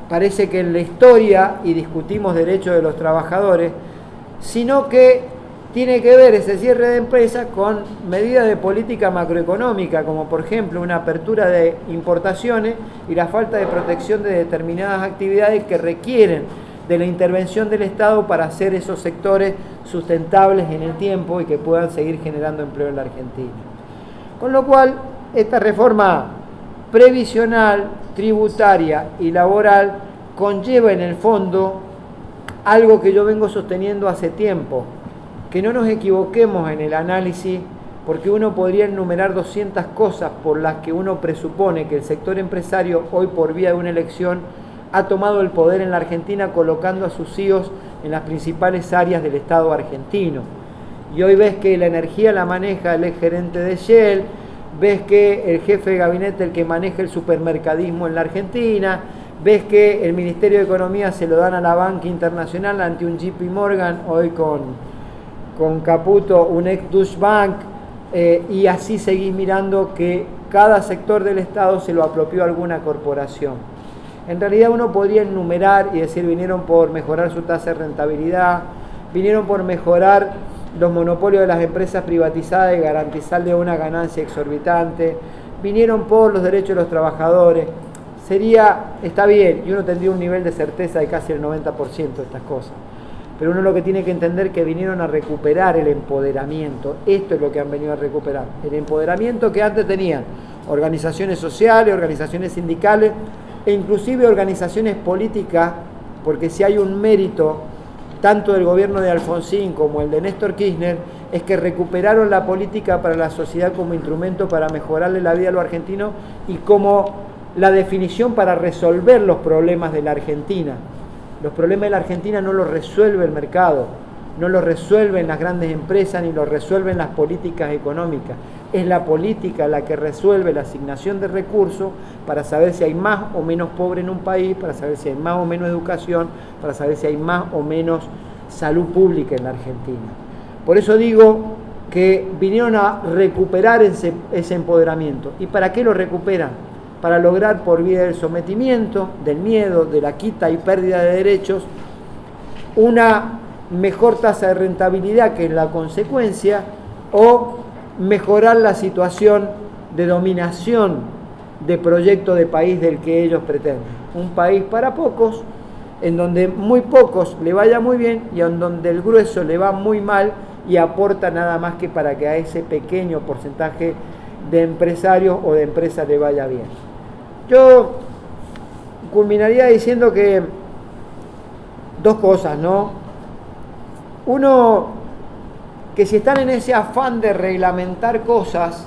parece que en la historia, y discutimos derechos de los trabajadores, sino que tiene que ver ese cierre de empresas con medidas de política macroeconómica, como por ejemplo una apertura de importaciones y la falta de protección de determinadas actividades que requieren de la intervención del Estado para hacer esos sectores sustentables en el tiempo y que puedan seguir generando empleo en la Argentina. Con lo cual, esta reforma previsional, tributaria y laboral conlleva en el fondo algo que yo vengo sosteniendo hace tiempo, que no nos equivoquemos en el análisis, porque uno podría enumerar 200 cosas por las que uno presupone que el sector empresario, hoy por vía de una elección, ha tomado el poder en la Argentina colocando a sus CEOs en las principales áreas del Estado argentino. Y hoy ves que la energía la maneja el ex gerente de Shell, ves que el jefe de gabinete el que maneja el supermercadismo en la Argentina, ves que el Ministerio de Economía se lo dan a la banca internacional ante un JP Morgan, hoy con Caputo, un ex Deutsche Bank, y así seguís mirando que cada sector del Estado se lo apropió a alguna corporación. En realidad uno podría enumerar y decir, vinieron por mejorar su tasa de rentabilidad, vinieron por mejorar los monopolios de las empresas privatizadas y garantizarle una ganancia exorbitante, vinieron por los derechos de los trabajadores. Está bien, y uno tendría un nivel de certeza de casi el 90% de estas cosas. Pero uno lo que tiene que entender es que vinieron a recuperar el empoderamiento. Esto es lo que han venido a recuperar. El empoderamiento que antes tenían organizaciones sociales, organizaciones sindicales e inclusive organizaciones políticas, porque si hay un mérito tanto del gobierno de Alfonsín como el de Néstor Kirchner, es que recuperaron la política para la sociedad como instrumento para mejorarle la vida a los argentinos y como la definición para resolver los problemas de la Argentina. Los problemas de la Argentina no los resuelve el mercado, no los resuelven las grandes empresas ni los resuelven las políticas económicas. Es la política la que resuelve la asignación de recursos para saber si hay más o menos pobre en un país, para saber si hay más o menos educación, para saber si hay más o menos salud pública en la Argentina. Por eso digo que vinieron a recuperar ese empoderamiento. ¿Y para qué lo recuperan? Para lograr, por vía del sometimiento, del miedo, de la quita y pérdida de derechos, una mejor tasa de rentabilidad, que es la consecuencia, o mejorar la situación de dominación de proyecto de país del que ellos pretenden. Un país para pocos, en donde muy pocos le vaya muy bien y en donde el grueso le va muy mal y aporta nada más que para que a ese pequeño porcentaje de empresarios o de empresas le vaya bien. Yo culminaría diciendo que dos cosas, ¿no? Uno, que si están en ese afán de reglamentar cosas,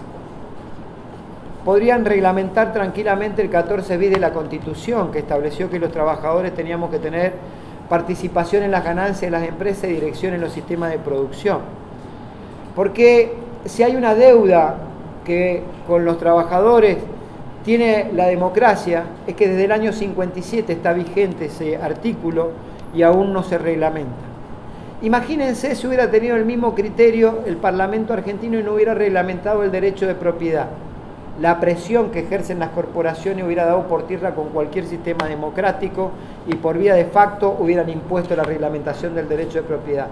podrían reglamentar tranquilamente el 14 bis de la Constitución, que estableció que los trabajadores teníamos que tener participación en las ganancias de las empresas y dirección en los sistemas de producción. Porque si hay una deuda que con los trabajadores tiene la democracia, es que desde el año 57 está vigente ese artículo y aún no se reglamenta. Imagínense si hubiera tenido el mismo criterio el Parlamento argentino y no hubiera reglamentado el derecho de propiedad. La presión que ejercen las corporaciones hubiera dado por tierra con cualquier sistema democrático y por vía de facto hubieran impuesto la reglamentación del derecho de propiedad.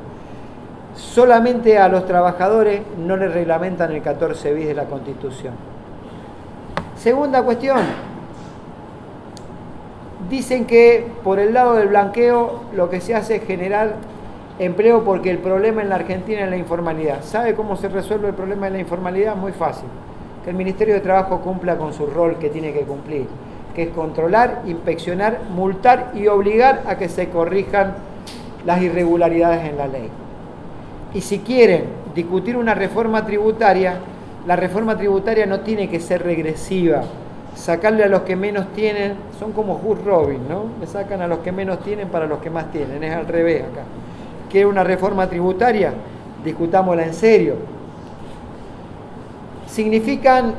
Solamente a los trabajadores no les reglamentan el 14 bis de la Constitución. Segunda cuestión, dicen que por el lado del blanqueo lo que se hace es generar empleo porque el problema en la Argentina es la informalidad. ¿Sabe cómo se resuelve el problema de la informalidad? Muy fácil. Que el Ministerio de Trabajo cumpla con su rol que tiene que cumplir, que es controlar, inspeccionar, multar y obligar a que se corrijan las irregularidades en la ley. Y si quieren discutir una reforma tributaria, la reforma tributaria no tiene que ser regresiva. Sacarle a los que menos tienen, son como Hood Robin, ¿no? Le sacan a los que menos tienen para los que más tienen, es al revés acá. ¿Quiere una reforma tributaria? Discutámosla en serio. Significan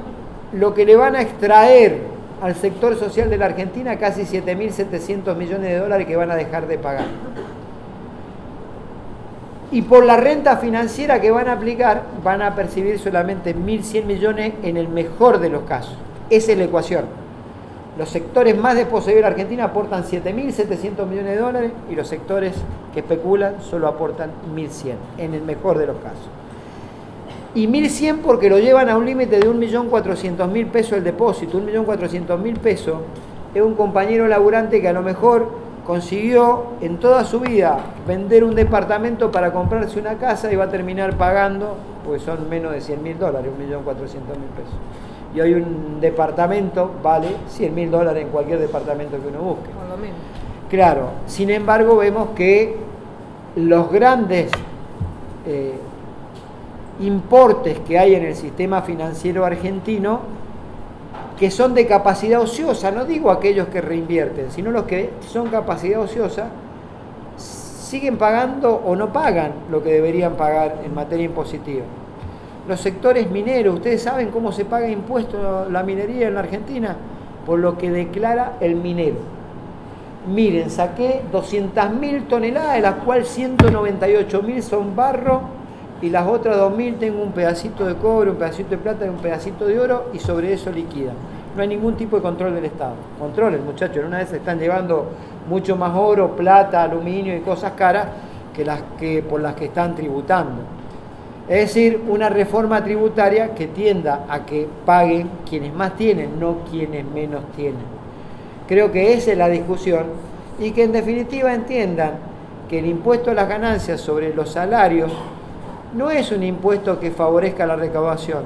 lo que le van a extraer al sector social de la Argentina casi 7.700 millones de dólares que van a dejar de pagar. Y por la renta financiera que van a aplicar, van a percibir solamente 1.100 millones en el mejor de los casos. Esa es la ecuación. Los sectores más desposeídos de la Argentina aportan 7.700 millones de dólares y los sectores que especulan solo aportan 1.100, en el mejor de los casos. Y 1.100 porque lo llevan a un límite de 1.400.000 pesos el depósito. 1.400.000 pesos es un compañero laburante que a lo mejor consiguió en toda su vida vender un departamento para comprarse una casa y va a terminar pagando, porque son menos de 100.000 dólares, 1.400.000 pesos. Y hoy un departamento vale 100.000 dólares en cualquier departamento que uno busque. Por lo menos. Claro, sin embargo vemos que los grandes importes que hay en el sistema financiero argentino, que son de capacidad ociosa, no digo aquellos que reinvierten, sino los que son capacidad ociosa, siguen pagando o no pagan lo que deberían pagar en materia impositiva. Los sectores mineros, ¿ustedes saben cómo se paga impuesto la minería en la Argentina? Por lo que declara el minero. Miren, saqué 200.000 toneladas, de las cuales 198.000 son barro, y las otras 2.000 tengo un pedacito de cobre, un pedacito de plata y un pedacito de oro, y sobre eso liquida. No hay ningún tipo de control del Estado. Controlen, muchachos, en una vez se están llevando mucho más oro, plata, aluminio y cosas caras que por las que están tributando. Es decir, una reforma tributaria que tienda a que paguen quienes más tienen, no quienes menos tienen. Creo que esa es la discusión y que en definitiva entiendan que el impuesto a las ganancias sobre los salarios no es un impuesto que favorezca la recaudación,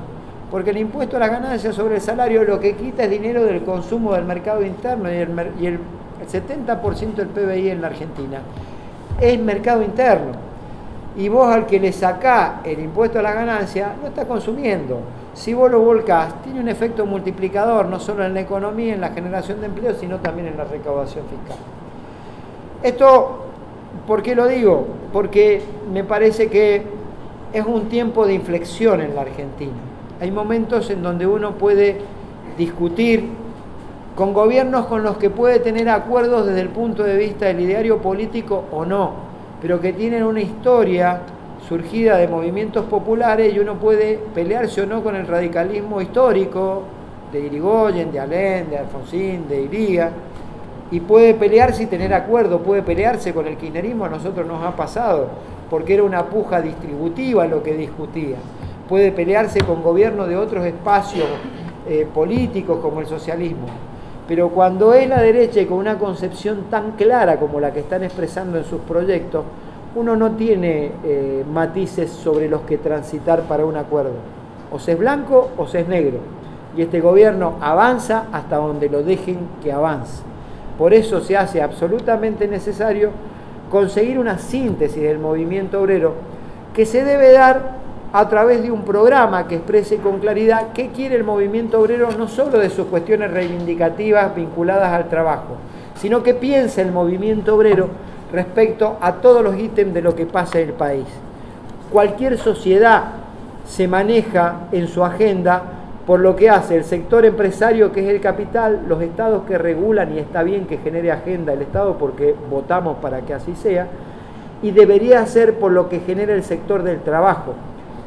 porque el impuesto a las ganancias sobre el salario lo que quita es dinero del consumo del mercado interno y el 70% del PBI en la Argentina es mercado interno. Y vos al que le sacás el impuesto a la ganancia, no está consumiendo. Si vos lo volcás, tiene un efecto multiplicador, no solo en la economía, en la generación de empleo, sino también en la recaudación fiscal. Esto, ¿por qué lo digo? Porque me parece que es un tiempo de inflexión en la Argentina. Hay momentos en donde uno puede discutir con gobiernos con los que puede tener acuerdos desde el punto de vista del ideario político o no, pero que tienen una historia surgida de movimientos populares, y uno puede pelearse o no con el radicalismo histórico de Irigoyen, de Alem, de Alfonsín, de Iriga, y puede pelearse y tener acuerdo, puede pelearse con el kirchnerismo, a nosotros nos ha pasado, porque era una puja distributiva lo que discutía. Puede pelearse con gobiernos de otros espacios políticos como el socialismo. Pero cuando es la derecha y con una concepción tan clara como la que están expresando en sus proyectos, uno no tiene matices sobre los que transitar para un acuerdo. O se es blanco o se es negro. Y este gobierno avanza hasta donde lo dejen que avance. Por eso se hace absolutamente necesario conseguir una síntesis del movimiento obrero que se debe dar a través de un programa que exprese con claridad qué quiere el movimiento obrero, no solo de sus cuestiones reivindicativas vinculadas al trabajo, sino que piense el movimiento obrero respecto a todos los ítems de lo que pasa en el país. Cualquier sociedad se maneja en su agenda por lo que hace el sector empresario, que es el capital, los estados que regulan, y está bien que genere agenda el Estado porque votamos para que así sea, y debería ser por lo que genera el sector del trabajo.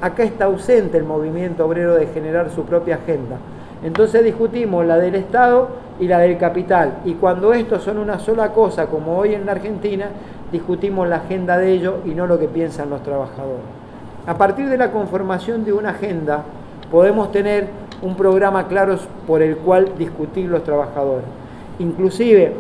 Acá está ausente el movimiento obrero de generar su propia agenda. Entonces discutimos la del Estado y la del capital, y cuando estos son una sola cosa, como hoy en la Argentina, discutimos la agenda de ellos y no lo que piensan los trabajadores. A partir de la conformación de una agenda, podemos tener un programa claro por el cual discutir los trabajadores. Inclusive,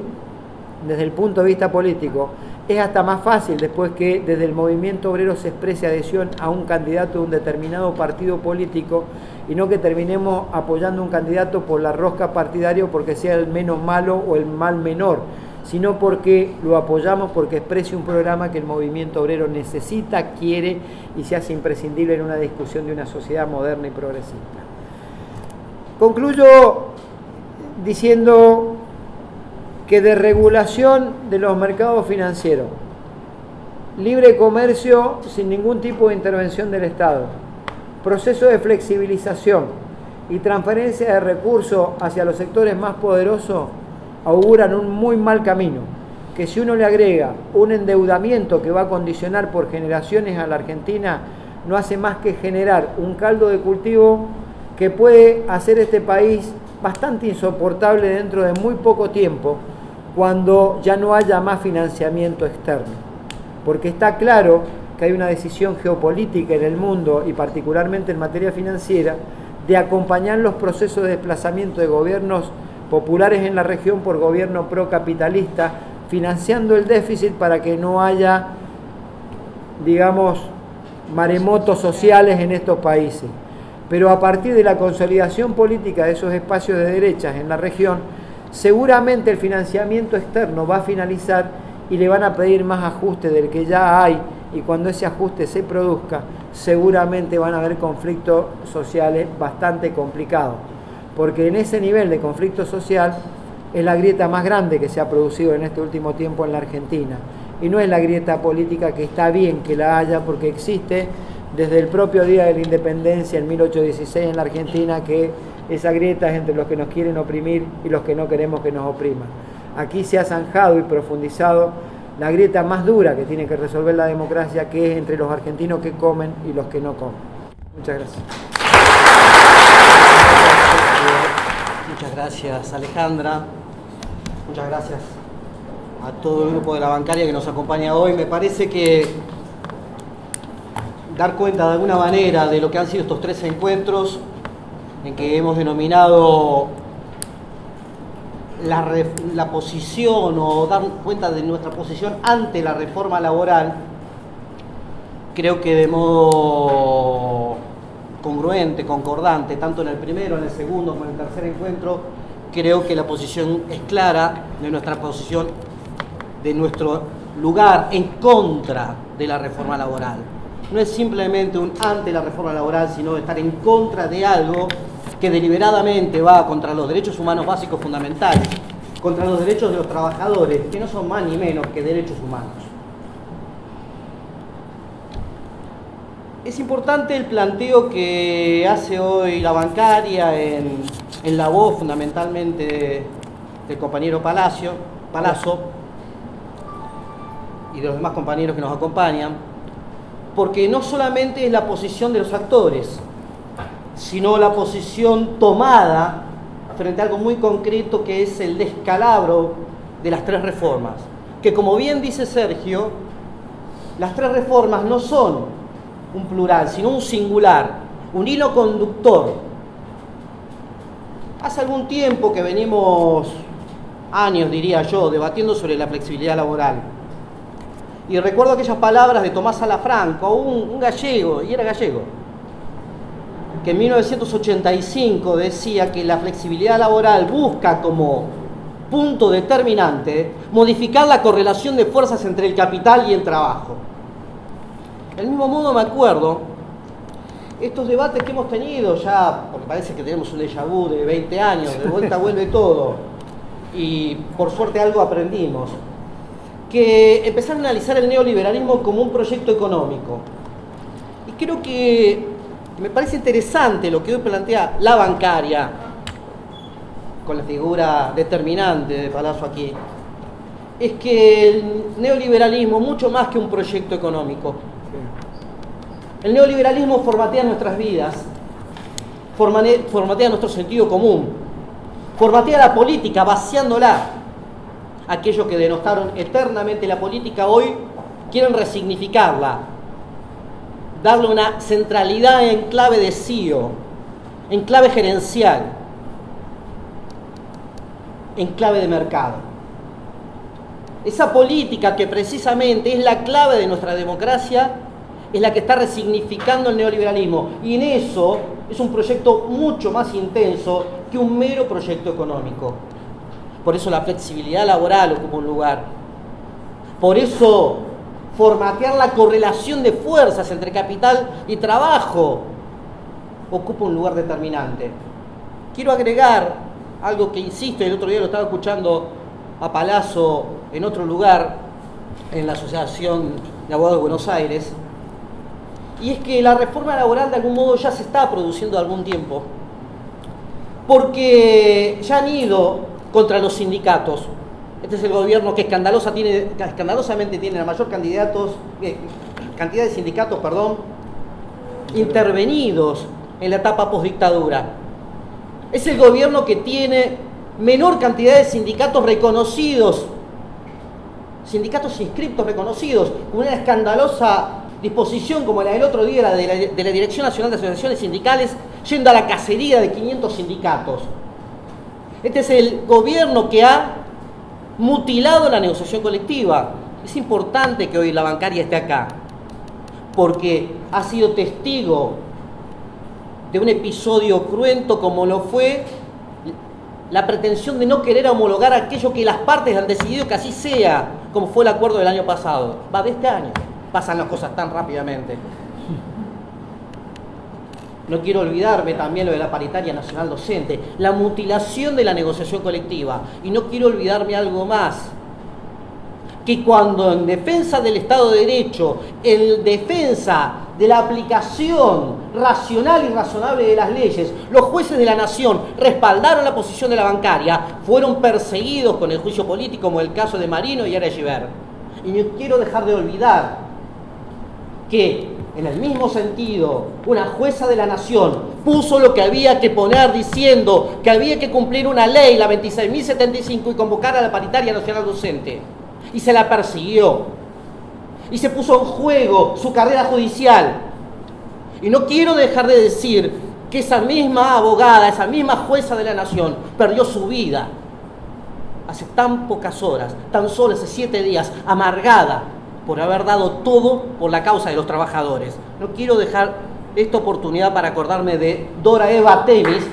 desde el punto de vista político, es hasta más fácil después que desde el movimiento obrero se exprese adhesión a un candidato de un determinado partido político, y no que terminemos apoyando un candidato por la rosca partidario porque sea el menos malo o el mal menor, sino porque lo apoyamos porque exprese un programa que el movimiento obrero necesita, quiere y se hace imprescindible en una discusión de una sociedad moderna y progresista. Concluyo diciendo que de regulación de los mercados financieros, libre comercio sin ningún tipo de intervención del Estado, proceso de flexibilización y transferencia de recursos hacia los sectores más poderosos auguran un muy mal camino, que si uno le agrega un endeudamiento que va a condicionar por generaciones a la Argentina, no hace más que generar un caldo de cultivo que puede hacer este país bastante insoportable dentro de muy poco tiempo, cuando ya no haya más financiamiento externo. Porque está claro que hay una decisión geopolítica en el mundo, y particularmente en materia financiera, de acompañar los procesos de desplazamiento de gobiernos populares en la región por gobierno procapitalista, financiando el déficit para que no haya, digamos, maremotos sociales en estos países. Pero a partir de la consolidación política de esos espacios de derechas en la región, seguramente el financiamiento externo va a finalizar y le van a pedir más ajuste del que ya hay, y cuando ese ajuste se produzca, seguramente van a haber conflictos sociales bastante complicados, porque en ese nivel de conflicto social es la grieta más grande que se ha producido en este último tiempo en la Argentina, y no es la grieta política, que está bien que la haya porque existe desde el propio día de la independencia en 1816 en la Argentina, que esa grieta es entre los que nos quieren oprimir y los que no queremos que nos opriman. Aquí se ha zanjado y profundizado la grieta más dura que tiene que resolver la democracia, que es entre los argentinos que comen y los que no comen. Muchas gracias. Muchas gracias, Alejandra. Muchas gracias a todo el grupo de la bancaria que nos acompaña hoy. Me parece que dar cuenta de alguna manera de lo que han sido estos 13 encuentros en que hemos denominado la posición, o dar cuenta de nuestra posición ante la reforma laboral, creo que de modo congruente, concordante, tanto en el primero, en el segundo como en el tercer encuentro, creo que la posición es clara de nuestra posición, de nuestro lugar en contra de la reforma laboral. No es simplemente un ante la reforma laboral, sino estar en contra de algo que deliberadamente va contra los derechos humanos básicos fundamentales, contra los derechos de los trabajadores, que no son más ni menos que derechos humanos. Es importante el planteo que hace hoy la bancaria en la voz fundamentalmente del compañero Palazzo, y de los demás compañeros que nos acompañan, porque no solamente es la posición de los actores, sino la posición tomada frente a algo muy concreto que es el descalabro de las tres reformas. Que como bien dice Sergio, las tres reformas no son un plural, sino un singular, un hilo conductor. Hace algún tiempo que venimos, años diría yo, debatiendo sobre la flexibilidad laboral. Y recuerdo aquellas palabras de Tomás Salafranca, un gallego, y era gallego, que en 1985 decía que la flexibilidad laboral busca como punto determinante modificar la correlación de fuerzas entre el capital y el trabajo. Del mismo modo me acuerdo, estos debates que hemos tenido ya, porque parece que tenemos un déjà vu de 20 años, de vuelta vuelve todo, y por suerte algo aprendimos, que empezaron a analizar el neoliberalismo como un proyecto económico. Y creo que me parece interesante lo que hoy plantea la bancaria, con la figura determinante de Palazzo aquí, es que el neoliberalismo, mucho más que un proyecto económico, el neoliberalismo formatea nuestras vidas, formatea nuestro sentido común, formatea la política, vaciándola. Aquellos que denostaron eternamente la política hoy quieren resignificarla, darle una centralidad en clave de CEO, en clave gerencial, en clave de mercado. Esa política que precisamente es la clave de nuestra democracia es la que está resignificando el neoliberalismo, y en eso es un proyecto mucho más intenso que un mero proyecto económico. Por eso la flexibilidad laboral ocupa un lugar. Por eso formatear la correlación de fuerzas entre capital y trabajo ocupa un lugar determinante. Quiero agregar algo que, insisto, el otro día lo estaba escuchando a Palazzo en otro lugar, en la Asociación de Abogados de Buenos Aires, y es que la reforma laboral de algún modo ya se está produciendo de algún tiempo, porque ya han ido contra los sindicatos. Este es el gobierno que escandalosamente tiene la mayor cantidad de sindicatos, intervenidos en la etapa postdictadura. Es el gobierno que tiene menor cantidad de sindicatos reconocidos, sindicatos inscriptos reconocidos, con una escandalosa disposición como la del otro día, de la Dirección Nacional de Asociaciones Sindicales, yendo a la cacería de 500 sindicatos. Este es el gobierno que ha mutilado la negociación colectiva. Es importante que hoy la bancaria esté acá, porque ha sido testigo de un episodio cruento como lo fue la pretensión de no querer homologar aquello que las partes han decidido que así sea, como fue el acuerdo del año pasado. De este año. Pasan las cosas tan rápidamente. No quiero olvidarme también lo de la paritaria nacional docente, la mutilación de la negociación colectiva. Y no quiero olvidarme algo más, que cuando en defensa del Estado de Derecho, en defensa de la aplicación racional y razonable de las leyes, los jueces de la nación respaldaron la posición de la bancaria, fueron perseguidos con el juicio político, como el caso de Marino y Arechiver. Y no quiero dejar de olvidar que, en el mismo sentido, una jueza de la nación puso lo que había que poner, diciendo que había que cumplir una ley, la 26.075, y convocar a la paritaria nacional docente. Y se la persiguió. Y se puso en juego su carrera judicial. Y no quiero dejar de decir que esa misma abogada, esa misma jueza de la nación, perdió su vida hace tan pocas horas, tan solo hace 7 días, amargada por haber dado todo por la causa de los trabajadores. No quiero dejar esta oportunidad para acordarme de Dora Eva Temis,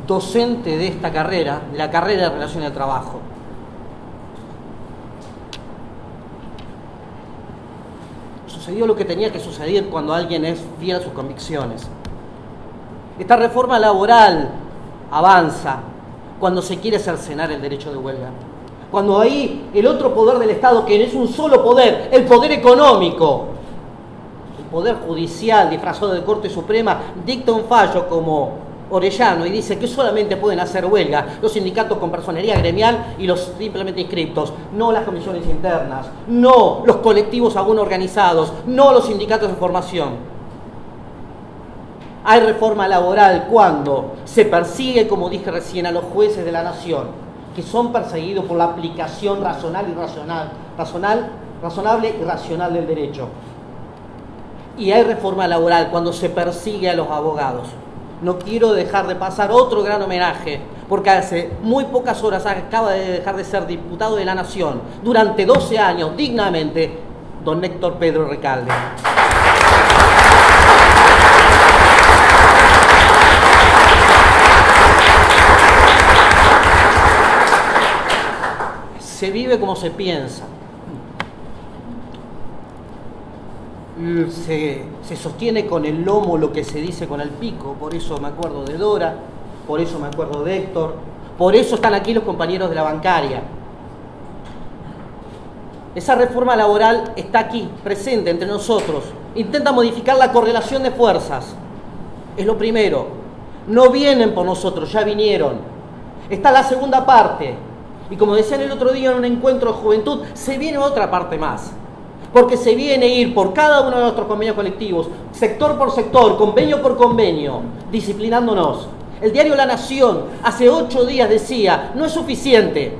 docente de esta carrera, de la carrera de Relaciones de Trabajo. Sucedió lo que tenía que suceder cuando alguien es fiel a sus convicciones. Esta reforma laboral avanza cuando se quiere cercenar el derecho de huelga, Cuando ahí el otro poder del Estado, que es un solo poder, el poder económico, el poder judicial disfrazado de Corte Suprema, dicta un fallo como Orellano y dice que solamente pueden hacer huelga los sindicatos con personería gremial y los simplemente inscriptos, no las comisiones internas, no los colectivos aún organizados, no los sindicatos de formación. Hay reforma laboral cuando se persigue, como dije recién, a los jueces de la nación, que son perseguidos por la aplicación razonable y racional del derecho. Y hay reforma laboral cuando se persigue a los abogados. No quiero dejar de pasar otro gran homenaje, porque hace muy pocas horas acaba de dejar de ser diputado de la Nación, durante 12 años, dignamente, don Héctor Pedro Recalde. Se vive como se piensa. Se sostiene con el lomo lo que se dice con el pico, por eso me acuerdo de Dora, por eso me acuerdo de Héctor, por eso están aquí los compañeros de la bancaria. Esa reforma laboral está aquí, presente entre nosotros. Intenta modificar la correlación de fuerzas. Es lo primero. No vienen por nosotros, ya vinieron. Está la segunda parte. Y como decían el otro día en un encuentro de juventud, se viene otra parte más. Porque se viene a ir por cada uno de nuestros convenios colectivos, sector por sector, convenio por convenio, disciplinándonos. El diario La Nación hace 8 días decía, no es suficiente.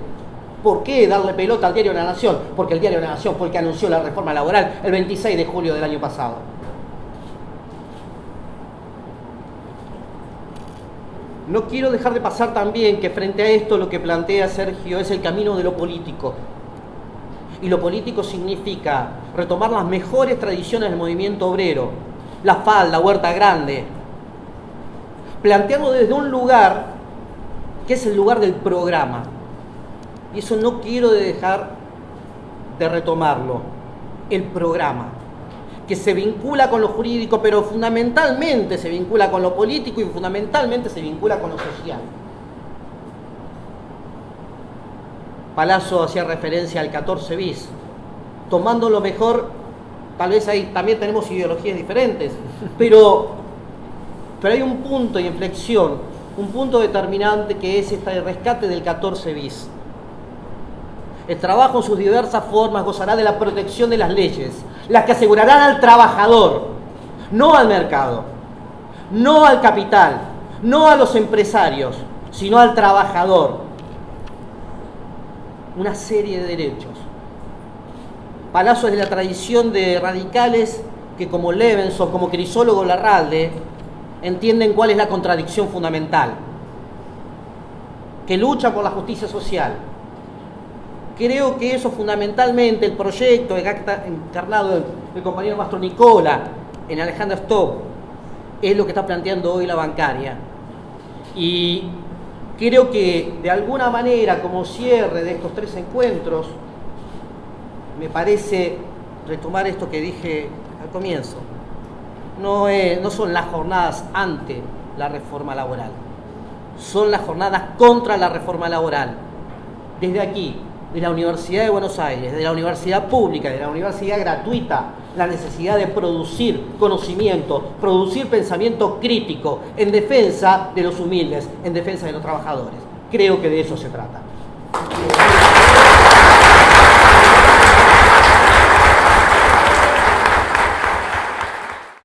¿Por qué darle pelota al diario La Nación? Porque el diario La Nación fue el que anunció la reforma laboral el 26 de julio del año pasado. No quiero dejar de pasar también que frente a esto lo que plantea Sergio es el camino de lo político. Y lo político significa retomar las mejores tradiciones del movimiento obrero, la falda, Huerta Grande, plantearlo desde un lugar que es el lugar del programa. Y eso no quiero dejar de retomarlo, el programa, que se vincula con lo jurídico, pero fundamentalmente se vincula con lo político y fundamentalmente se vincula con lo social. Palazzo hacía referencia al 14 bis, tomando lo mejor, tal vez ahí también tenemos ideologías diferentes, pero hay un punto de inflexión, un punto determinante que es este rescate del 14 bis. El trabajo en sus diversas formas gozará de la protección de las leyes, las que asegurarán al trabajador, no al mercado, no al capital, no a los empresarios, sino al trabajador. Una serie de derechos. Palazzo es de la tradición de radicales que, como Levenson, como Crisólogo Larralde, entienden cuál es la contradicción fundamental, que luchan por la justicia social. Creo que eso fundamentalmente, el proyecto encarnado del compañero Mastro Nicola en Alejandra Stock, es lo que está planteando hoy la bancaria. Y creo que de alguna manera, como cierre de estos 3 encuentros, me parece retomar esto que dije al comienzo. No son las jornadas ante la reforma laboral, son las jornadas contra la reforma laboral. Desde aquí, de la Universidad de Buenos Aires, de la universidad pública, de la universidad gratuita, la necesidad de producir conocimiento, producir pensamiento crítico en defensa de los humildes, en defensa de los trabajadores. Creo que de eso se trata.